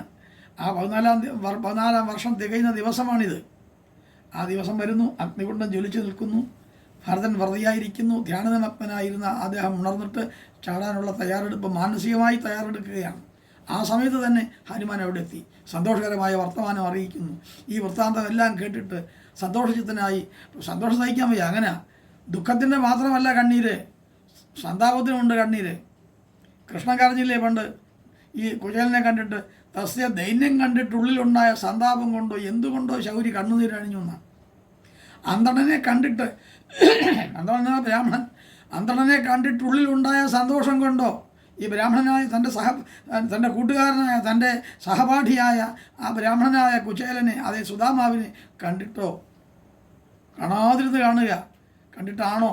ആ 14 വർഷം തികയുന്ന ദിവസമാണിത്. ആ ദിവസം വരുന്നു. അഗ്നികുണ്ടം ജ്വലിച്ചു നിൽക്കുന്നു. ഭരതൻ വെറുതെയായിരിക്കുന്നു. ധ്യാനനിമഗ്നനായിരുന്ന അദ്ദേഹം ഉണർന്നിട്ട് ചാടാനുള്ള തയ്യാറെടുപ്പ്, മാനസികമായി തയ്യാറെടുക്കുകയാണ്. ആ സമയത്ത് തന്നെ ഹനുമാൻ അവിടെ എത്തി. സന്തോഷകരമായ വർത്തമാനം അറിയിക്കുന്നു. ഈ വൃത്താന്തമെല്ലാം കേട്ടിട്ട് സന്തോഷചിത്തനായി, സന്തോഷം സഹിക്കാൻ വയ്യ. അങ്ങനെ ദുഃഖത്തിൻ്റെ മാത്രമല്ല കണ്ണീര്, സന്താപത്തിനുമുണ്ട് കണ്ണീര്. കൃഷ്ണൻ കരഞ്ഞില്ലേ പണ്ട് ഈ കുചേലനെ കണ്ടിട്ട്? തസ്യ ദൈന്യം കണ്ടിട്ടുള്ളിലുണ്ടായ സന്താപം കൊണ്ടോ എന്തുകൊണ്ടോ ശൗരി കണ്ണുനീരണിഞ്ഞു എന്നാണ്. അന്തണനെ കണ്ടിട്ട്, അന്തണനായ ബ്രാഹ്മണൻ, അന്തണനെ കണ്ടിട്ടുള്ളിലുണ്ടായ സന്തോഷം കൊണ്ടോ ഈ ബ്രാഹ്മണനായ തൻ്റെ കൂട്ടുകാരനായ തൻ്റെ സഹപാഠിയായ ആ ബ്രാഹ്മണനായ കുചേലനെ, അതേ സുദാമാവിനെ കണ്ടിട്ടോ? കാണാതിരുന്ന് കാണുക, കണ്ടിട്ടാണോ?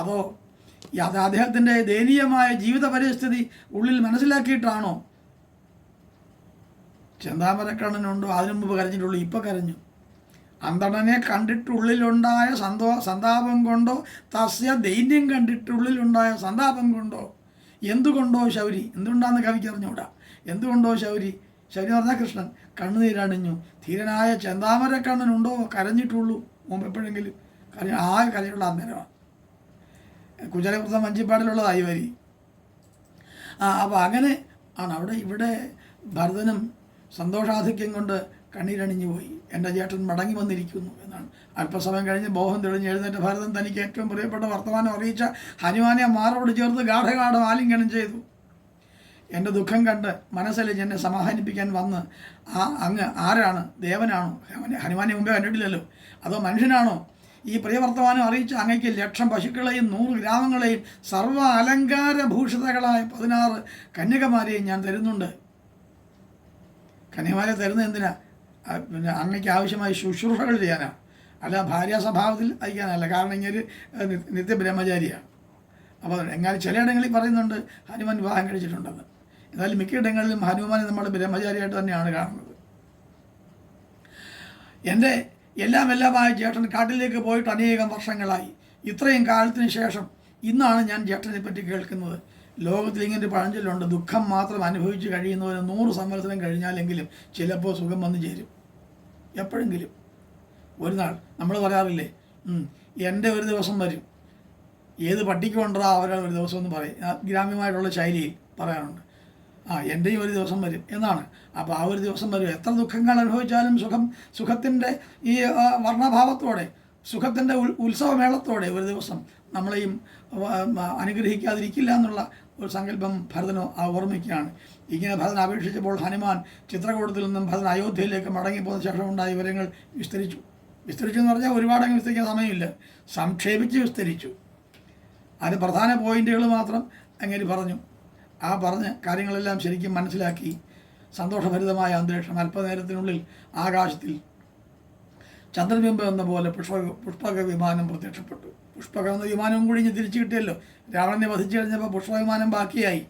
അതോ അത് അദ്ദേഹത്തിൻ്റെ ദയനീയമായ ജീവിത പരിസ്ഥിതി ഉള്ളിൽ മനസ്സിലാക്കിയിട്ടാണോ? ചെന്താമരക്കണ്ണനുണ്ടോ അതിനു മുമ്പ് കരഞ്ഞിട്ടുള്ളൂ, ഇപ്പം കരഞ്ഞു. അന്തണനെ കണ്ടിട്ടുള്ളിലുണ്ടായ സന്താപം കൊണ്ടോ, തസ്യ ദൈന്യം കണ്ടിട്ടുള്ളിലുണ്ടായ സന്താപം കൊണ്ടോ, എന്തുകൊണ്ടോ ശൗരി, എന്തുകൊണ്ടാന്ന് കവിക്ക് അറിഞ്ഞൂടാ. എന്തുകൊണ്ടോ ശൗരി എന്ന് പറഞ്ഞാൽ കൃഷ്ണൻ കണ്ണുനീരണിഞ്ഞു. ധീരനായ ചെന്താമരക്കണ്ണനുണ്ടോ കരഞ്ഞിട്ടുള്ളൂ മുമ്പ് എപ്പോഴെങ്കിലും? കരയുള്ള അന്നേരമാണ്. കുചലവൃത്തം വഞ്ചിപ്പാടിലുള്ളതായി വരി. അപ്പോൾ അങ്ങനെ ആണ് ഇവിടെ ഭരതനും സന്തോഷാധിക്യം കൊണ്ട് കണ്ണീരണിഞ്ഞു പോയി. എൻ്റെ ജ്യേഷ്ഠൻ മടങ്ങി വന്നിരിക്കുന്നു എന്നാണ്. അല്പസമയം കഴിഞ്ഞ് ബോധം തെളിഞ്ഞ് എഴുന്നേറ്റ ഭരതൻ തനിക്ക് ഏറ്റവും പ്രിയപ്പെട്ട വർത്തമാനം അറിയിച്ച ഹനുമാനെ മാറോട് ചേർത്ത് ഗാഠഗാഠം ആലിംഗനം ചെയ്തു. എൻ്റെ ദുഃഖം കണ്ട് മനസ്സലിഞ്ഞ് എന്നെ സമാധാനിപ്പിക്കാൻ വന്ന് അങ്ങ് ആരാണ്? ദേവനാണോ? ഹനുമാനെ മുമ്പേ കണ്ടിട്ടില്ലല്ലോ. അതോ മനുഷ്യനാണോ? ഈ പ്രിയവർത്തമാനം അറിയിച്ച അങ്ങയ്ക്ക് 1,00,000 പശുക്കളെയും 100 ഗ്രാമങ്ങളെയും സർവ്വ അലങ്കാരഭൂഷിതകളായ 16 കന്യകമാരെയും ഞാൻ തരുന്നുണ്ട്. കന്യകമാരെ തരുന്നത് എന്തിനാ? പിന്നെ അങ്ങയ്ക്ക് ആവശ്യമായ ശുശ്രൂഷകൾ ചെയ്യാനാണ്, അല്ല ഭാര്യ സ്വഭാവത്തിൽ അയക്കാനല്ല. കാരണം ഇങ്ങനെ നിത്യബ്രഹ്മചാരിയാണ്. അപ്പോൾ എങ്ങനെ ചിലയിടങ്ങളിൽ പറയുന്നുണ്ട് ഹനുമാൻ വിവാഹം കഴിച്ചിട്ടുണ്ടെന്ന്. എന്നാലും മിക്കയിടങ്ങളിലും ഹനുമാനെ നമ്മൾ ബ്രഹ്മചാരിയായിട്ട് തന്നെയാണ് കാണുന്നത്. എൻ്റെ എല്ലാമായ ജ്യേഷ്ഠൻ കാട്ടിലേക്ക് പോയിട്ട് അനേകം വർഷങ്ങളായി. ഇത്രയും കാലത്തിന് ശേഷം ഇന്നാണ് ഞാൻ ജ്യേഷ്ഠനെ പറ്റി കേൾക്കുന്നത്. ലോകത്തിൽ ഇങ്ങനെ പഴഞ്ചൊല്ലുണ്ട്, ദുഃഖം മാത്രം അനുഭവിച്ച് കഴിയുന്നവന് 100 സംവത്സരം കഴിഞ്ഞാലെങ്കിലും ചിലപ്പോൾ സുഖം വന്നു ചേരും. എപ്പോഴെങ്കിലും ഒരു നാൾ നമ്മൾ പറയാറില്ലേ, എൻ്റെ ഒരു ദിവസം വരും. ഏത് പട്ടിക്ക് കൊണ്ടാ അവരാൾ ഒരു ദിവസം എന്ന് പറയും. ഗ്രാമ്യമായിട്ടുള്ള ശൈലിയിൽ പറയാറുണ്ട്. എൻ്റെയും ഒരു ദിവസം വരും എന്നാണ്. അപ്പോൾ ആ ഒരു ദിവസം വരും. എത്ര ദുഃഖങ്ങൾ അനുഭവിച്ചാലും സുഖത്തിൻ്റെ ഈ വർണ്ണഭാവത്തോടെ, സുഖത്തിൻ്റെ ഉത്സവമേളത്തോടെ ഒരു ദിവസം നമ്മളെയും അനുഗ്രഹിക്കാതിരിക്കില്ല എന്നുള്ള ഒരു സങ്കല്പം ഭരതനോ ഓർമ്മിക്കുകയാണ്. ഇങ്ങനെ ഭരതൻ അപേക്ഷിച്ചപ്പോൾ ഹനുമാൻ ചിത്രകൂടത്തിൽ നിന്നും ഭരതൻ അയോധ്യയിലേക്ക് മടങ്ങിപ്പോകുന്ന ശേഷം ഉണ്ടായ വിവരങ്ങൾ വിസ്തരിച്ചു എന്ന് പറഞ്ഞാൽ ഒരുപാടങ്ങ് വിസ്തരിക്കാൻ സമയമില്ല, സംക്ഷേപിച്ച് വിസ്തരിച്ചു. അതിന് പ്രധാന പോയിന്റുകൾ മാത്രം അങ്ങനെ പറഞ്ഞു. ആ പറഞ്ഞ കാര്യങ്ങളെല്ലാം ശരിക്കും മനസ്സിലാക്കി. സന്തോഷഭരിതമായ അന്തരീക്ഷം. അല്പനേരത്തിനുള്ളിൽ ആകാശത്തിൽ ചന്ദ്രബിംബം എന്ന പോലെ പുഷ്പക വിമാനം പ്രത്യക്ഷപ്പെട്ടു. പുഷ്പകം എന്ന വിമാനവും കൂടി ഇനി തിരിച്ചു കിട്ടിയല്ലോ. രാവണനെ വധിച്ചു കഴിഞ്ഞപ്പോൾ പുഷ്പവിമാനം ബാക്കിയായി.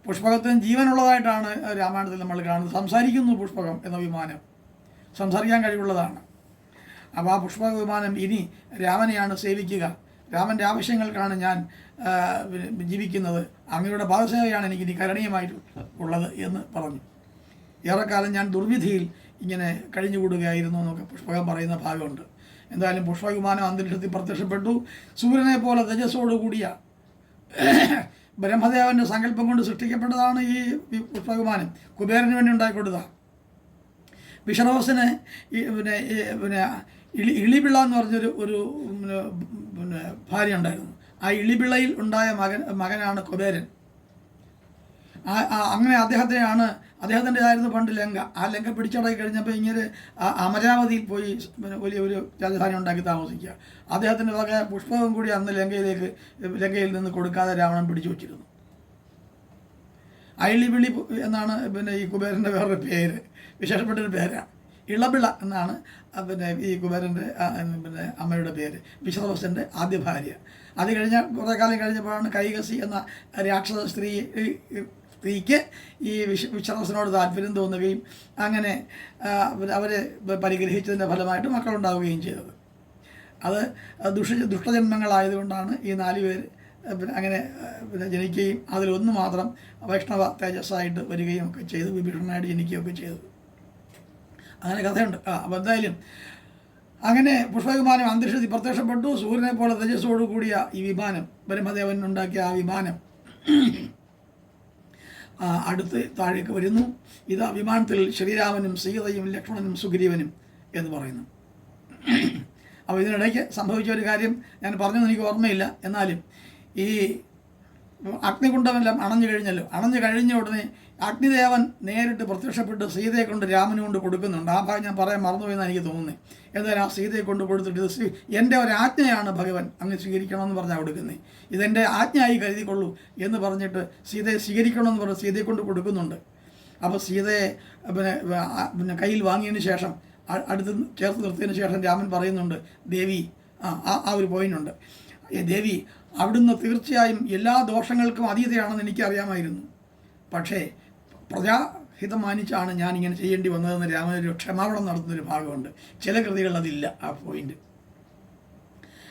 പുഷ്പകത്തിന് ജീവനുള്ളതായിട്ടാണ് രാമായണത്തിൽ നമ്മൾ കാണുന്നത്. സംസാരിക്കുന്നു പുഷ്പകം എന്ന വിമാനം, സംസാരിക്കാൻ കഴിവുള്ളതാണ്. അപ്പോൾ ആ പുഷ്പവിമാനം ഇനി രാമനെയാണ് സേവിക്കുക, രാമൻ്റെ ആവശ്യങ്ങൾക്കാണ് ഞാൻ ജീവിക്കുന്നത്, അങ്ങയുടെ പാദസേവയാണ് എനിക്ക് ഇനി കരണീയമായിട്ട് ഉള്ളത് എന്ന് പറഞ്ഞു. ഏറെക്കാലം ഞാൻ ദുർവിധിയിൽ ഇങ്ങനെ കഴിഞ്ഞുകൂടുകയായിരുന്നു എന്നൊക്കെ പുഷ്പകം പറയുന്ന ഭാഗമുണ്ട്. എന്തായാലും പുഷ്പവിമാനം അന്തരീക്ഷത്തിൽ പ്രത്യക്ഷപ്പെട്ടു. സൂര്യനെ പോലെ തേജസ്സോടുകൂടിയ ബ്രഹ്മദേവൻ്റെ സങ്കല്പം കൊണ്ട് സൃഷ്ടിക്കപ്പെട്ടതാണ് ഈ പുഷ്പവിമാനം. കുബേരന് വേണ്ടി ഉണ്ടായിക്കൊടുത്തതാണ്. വിഷറോസിന് പിന്നെ ഇളിപിള്ള എന്ന് പറഞ്ഞൊരു ഭാര്യ ഉണ്ടായിരുന്നു. ആ ഇളിപിള്ളയിൽ ഉണ്ടായ മകനാണ് കുബേരൻ. അങ്ങനെ അദ്ദേഹത്തിൻ്റെതായിരുന്നു പണ്ട് ലങ്ക. ആ ലങ്ക പിടിച്ചടക്കി കഴിഞ്ഞപ്പോൾ ഇങ്ങനെ അമരാവതിയിൽ പോയി വലിയൊരു രാജധാനി ഉണ്ടാക്കി താമസിക്കുക. അദ്ദേഹത്തിൻ്റെ വക പുഷ്പവും കൂടി അന്ന് ലങ്കയിൽ നിന്ന് കൊടുക്കാതെ രാവണൻ പിടിച്ചു വച്ചിരുന്നു. അയിളിപിളി എന്നാണ് പിന്നെ ഈ കുബേരൻ്റെ വേറൊരു പേര്, വിശേഷപ്പെട്ടൊരു പേരാണ്. ഇളപിള എന്നാണ് പിന്നെ ഈ കുബേരൻ്റെ പിന്നെ അമ്മയുടെ പേര്, വിശ്വവസൻ്റെ ആദ്യ ഭാര്യ. അത് കഴിഞ്ഞ കുറേ കാലം കഴിഞ്ഞപ്പോഴാണ് കൈകസി എന്ന രാക്ഷസ സ്ത്രീക്ക് ഈ വിശ്വവസനോട് താല്പര്യം തോന്നുകയും അങ്ങനെ അവരെ പരിഗ്രഹിച്ചതിൻ്റെ ഫലമായിട്ട് മക്കളുണ്ടാവുകയും ചെയ്തത്. അത് ദുഷ്ടജന്മങ്ങളായതുകൊണ്ടാണ് ഈ 4 പേര് അങ്ങനെ ജനിക്കുകയും അതിലൊന്ന് മാത്രം വൈഷ്ണവ തേജസ്സായിട്ട് വരികയും ഒക്കെ ചെയ്തു, വിഭീഷണനായിട്ട് ജനിക്കുകയൊക്കെ ചെയ്തത്. അങ്ങനെ കഥയുണ്ട്. അപ്പോൾ എന്തായാലും അങ്ങനെ പുഷ്പവിമാനം അന്തരീക്ഷത്തിൽ പ്രത്യക്ഷപ്പെട്ടു. സൂര്യനെ പോലെ തേജസ്സോടു കൂടിയ ഈ വിമാനം, ബ്രഹ്മദേവൻ ഉണ്ടാക്കിയ ആ വിമാനം അടുത്ത് താഴേക്ക് വരുന്നു. ഇതാ വിമാനത്തിൽ ശ്രീരാമനും സീതയും ലക്ഷ്മണനും സുഗ്രീവനും എന്ന് പറയുന്നു. അപ്പോൾ ഇതിനിടയ്ക്ക് സംഭവിച്ച ഒരു കാര്യം ഞാൻ പറഞ്ഞത് എനിക്ക് ഓർമ്മയില്ല. എന്നാലും ഈ അഗ്നികുണ്ഡമെല്ലാം അണഞ്ഞു കഴിഞ്ഞല്ലോ. അണഞ്ഞു കഴിഞ്ഞ ഉടനെ അഗ്നിദേവൻ നേരിട്ട് പ്രത്യക്ഷപ്പെട്ട് സീതയെ കൊണ്ട് രാമന് കൊണ്ട് കൊടുക്കുന്നുണ്ട്. ആ ഭാഗം ഞാൻ പറയാൻ മറന്നുപോയെന്ന് എനിക്ക് തോന്നുന്നത്. എന്തായാലും ആ സീതയെ കൊണ്ട് കൊടുത്തിട്ട് ഇത് എൻ്റെ ഒരു ആജ്ഞയാണ് ഭഗവൻ, അങ്ങ് സ്വീകരിക്കണമെന്ന് പറഞ്ഞാൽ കൊടുക്കുന്നത്. ഇതെൻ്റെ ആജ്ഞയായി കരുതിക്കൊള്ളൂ എന്ന് പറഞ്ഞിട്ട് സീതയെ സ്വീകരിക്കണമെന്ന് പറഞ്ഞ് സീതയെ കൊണ്ട് കൊടുക്കുന്നുണ്ട്. അപ്പോൾ സീതയെ പിന്നെ കയ്യിൽ വാങ്ങിയതിന് ശേഷം അടുത്ത് ചേർത്ത് നിർത്തിയതിന് ശേഷം രാമൻ പറയുന്നുണ്ട്, ദേവി ആ ഒരു പോയിൻ്റുണ്ട്, ദേവി അവിടുന്ന് തീർച്ചയായും എല്ലാ ദോഷങ്ങൾക്കും അതീതയാണെന്ന് എനിക്കറിയാമായിരുന്നു. പക്ഷേ പ്രജാഹിതം മാനിച്ചാണ് ഞാൻ ഇങ്ങനെ ചെയ്യേണ്ടി വന്നതെന്ന് രാമനൊരു ക്ഷമാപണം നടത്തുന്നൊരു ഭാഗമുണ്ട്. ചില കൃതികളിൽ അതില്ല ആ പോയിന്റ്.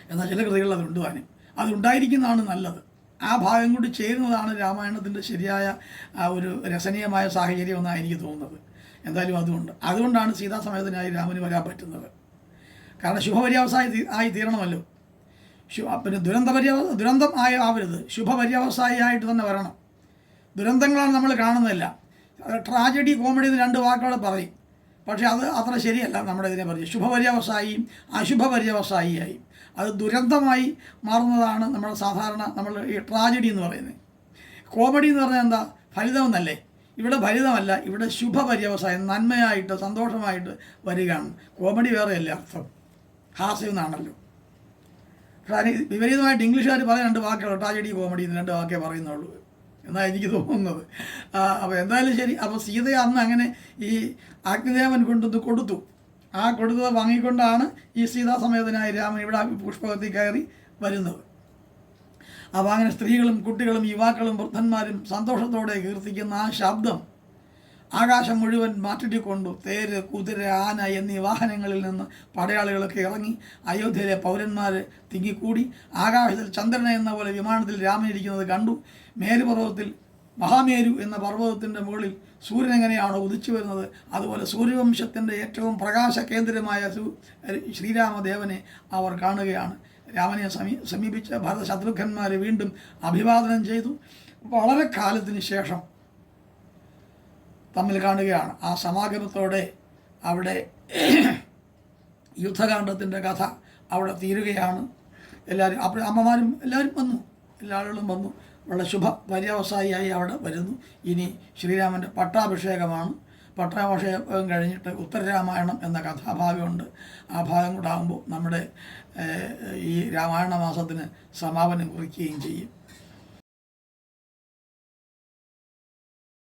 എന്നാൽ ചില കൃതികളിൽ അതുണ്ട് താനും. അതുണ്ടായിരിക്കുന്നതാണ് നല്ലത്. ആ ഭാഗം കൂടി ചേരുന്നതാണ് രാമായണത്തിൻ്റെ ശരിയായ ഒരു രസനീയമായ സാഹചര്യം എന്നാണ് എനിക്ക് തോന്നുന്നത്. എന്തായാലും അതുകൊണ്ടാണ് സീതാസമേതനായി രാമന് വരാൻ പറ്റുന്നത്. കാരണം ശുഭപര്യവസായി തീരണമല്ലോ. പിന്നെ ദുരന്തം ആവരുത്, ശുഭപര്യവസായിയായിട്ട് തന്നെ വരണം. ദുരന്തങ്ങളാണ് നമ്മൾ കാണുന്നില്ല. ട്രാജഡി കോമഡി എന്ന് 2 വാക്കുകൾ പറയും. പക്ഷേ അത് അത്ര ശരിയല്ല. നമ്മുടെ ഇതിനെ പറയും ശുഭപര്യവസായിയും അശുഭപര്യവസായിയായും. അത് ദുരന്തമായി മാറുന്നതാണ് നമ്മൾ സാധാരണ ഈ ട്രാജഡി എന്ന് പറയുന്നത്. കോമഡി എന്ന് പറഞ്ഞാൽ എന്താ, ഫലിതമെന്നല്ലേ? ഇവിടെ ഫലിതമല്ല, ഇവിടെ ശുഭപര്യവസായം, നന്മയായിട്ട് സന്തോഷമായിട്ട് വരികയാണ്. കോമഡി വേറെയല്ലേ അർത്ഥം, ഹാസ്യം എന്നാണല്ലോ. വിപരീതമായിട്ട് ഇംഗ്ലീഷുകാർ പറയാൻ 2 വാക്കുകൾ, ട്രാജഡി കോമഡി എന്ന് 2 വാക്കേ പറയുന്നുള്ളൂ എന്നാണ് എനിക്ക് തോന്നുന്നത്. അപ്പോൾ എന്തായാലും ശരി. അപ്പോൾ സീതയെ അന്ന് അങ്ങനെ ഈ അഗ്നിദേവൻ കൊണ്ടുവന്ന് കൊടുത്തു. ആ കൊടുത്തത് വാങ്ങിക്കൊണ്ടാണ് ഈ സീതാസമേതനായ രാമൻ ഇവിടെ പുഷ്പകത്തിൽ കയറി വരുന്നത്. അപ്പോൾ അങ്ങനെ സ്ത്രീകളും കുട്ടികളും യുവാക്കളും വൃദ്ധന്മാരും സന്തോഷത്തോടെ കീർത്തിക്കുന്ന ആ ശബ്ദം ആകാശം മുഴുവൻ മാറ്റിക്കൊണ്ടു. തേര്, കുതിര, ആന എന്നീ വാഹനങ്ങളിൽ നിന്ന് പടയാളികളൊക്കെ ഇറങ്ങി അയോധ്യയിലെ പൗരന്മാർ തിങ്ങിക്കൂടി. ആകാശത്തിൽ ചന്ദ്രനെ എന്ന പോലെ വിമാനത്തിൽ രാമൻ ഇരിക്കുന്നത് കണ്ടു. മേരുപർവ്വതത്തിൽ മഹാമേരു എന്ന പർവ്വതത്തിൻ്റെ മുകളിൽ സൂര്യൻ എങ്ങനെയാണോ ഉദിച്ചു വരുന്നത്, അതുപോലെ സൂര്യവംശത്തിൻ്റെ ഏറ്റവും പ്രകാശ കേന്ദ്രമായ ശ്രീരാമദേവനെ അവർ കാണുകയാണ്. രാമനെ സമീപിച്ച ഭരതശത്രുഘ്നന്മാരെ വീണ്ടും അഭിവാദനം ചെയ്തു. വളരെ കാലത്തിന് ശേഷം തമ്മിൽ കാണുകയാണ്. ആ സമാഗമത്തോടെ അവിടെ യുദ്ധകാണ്ഡത്തിൻ്റെ കഥ അവിടെ തീരുകയാണ്. എല്ലാവരും അപ്പോൾ അമ്മമാരും എല്ലാവരും വന്നു, എല്ലാ ആളുകളും വന്നു. വളരെ ശുഭ പര്യവസായിയായി അവിടെ വരുന്നു. ഇനി ശ്രീരാമൻ്റെ പട്ടാഭിഷേകമാണ്. പട്ടാഭിഷേകം കഴിഞ്ഞിട്ട് ഉത്തരരാമായണം എന്ന കഥാഭാഗമുണ്ട്. ആ ഭാഗം കൂടാകുമ്പോൾ നമ്മുടെ ഈ രാമായണ മാസത്തിന് സമാപനം കുറിക്കുകയും ചെയ്യും.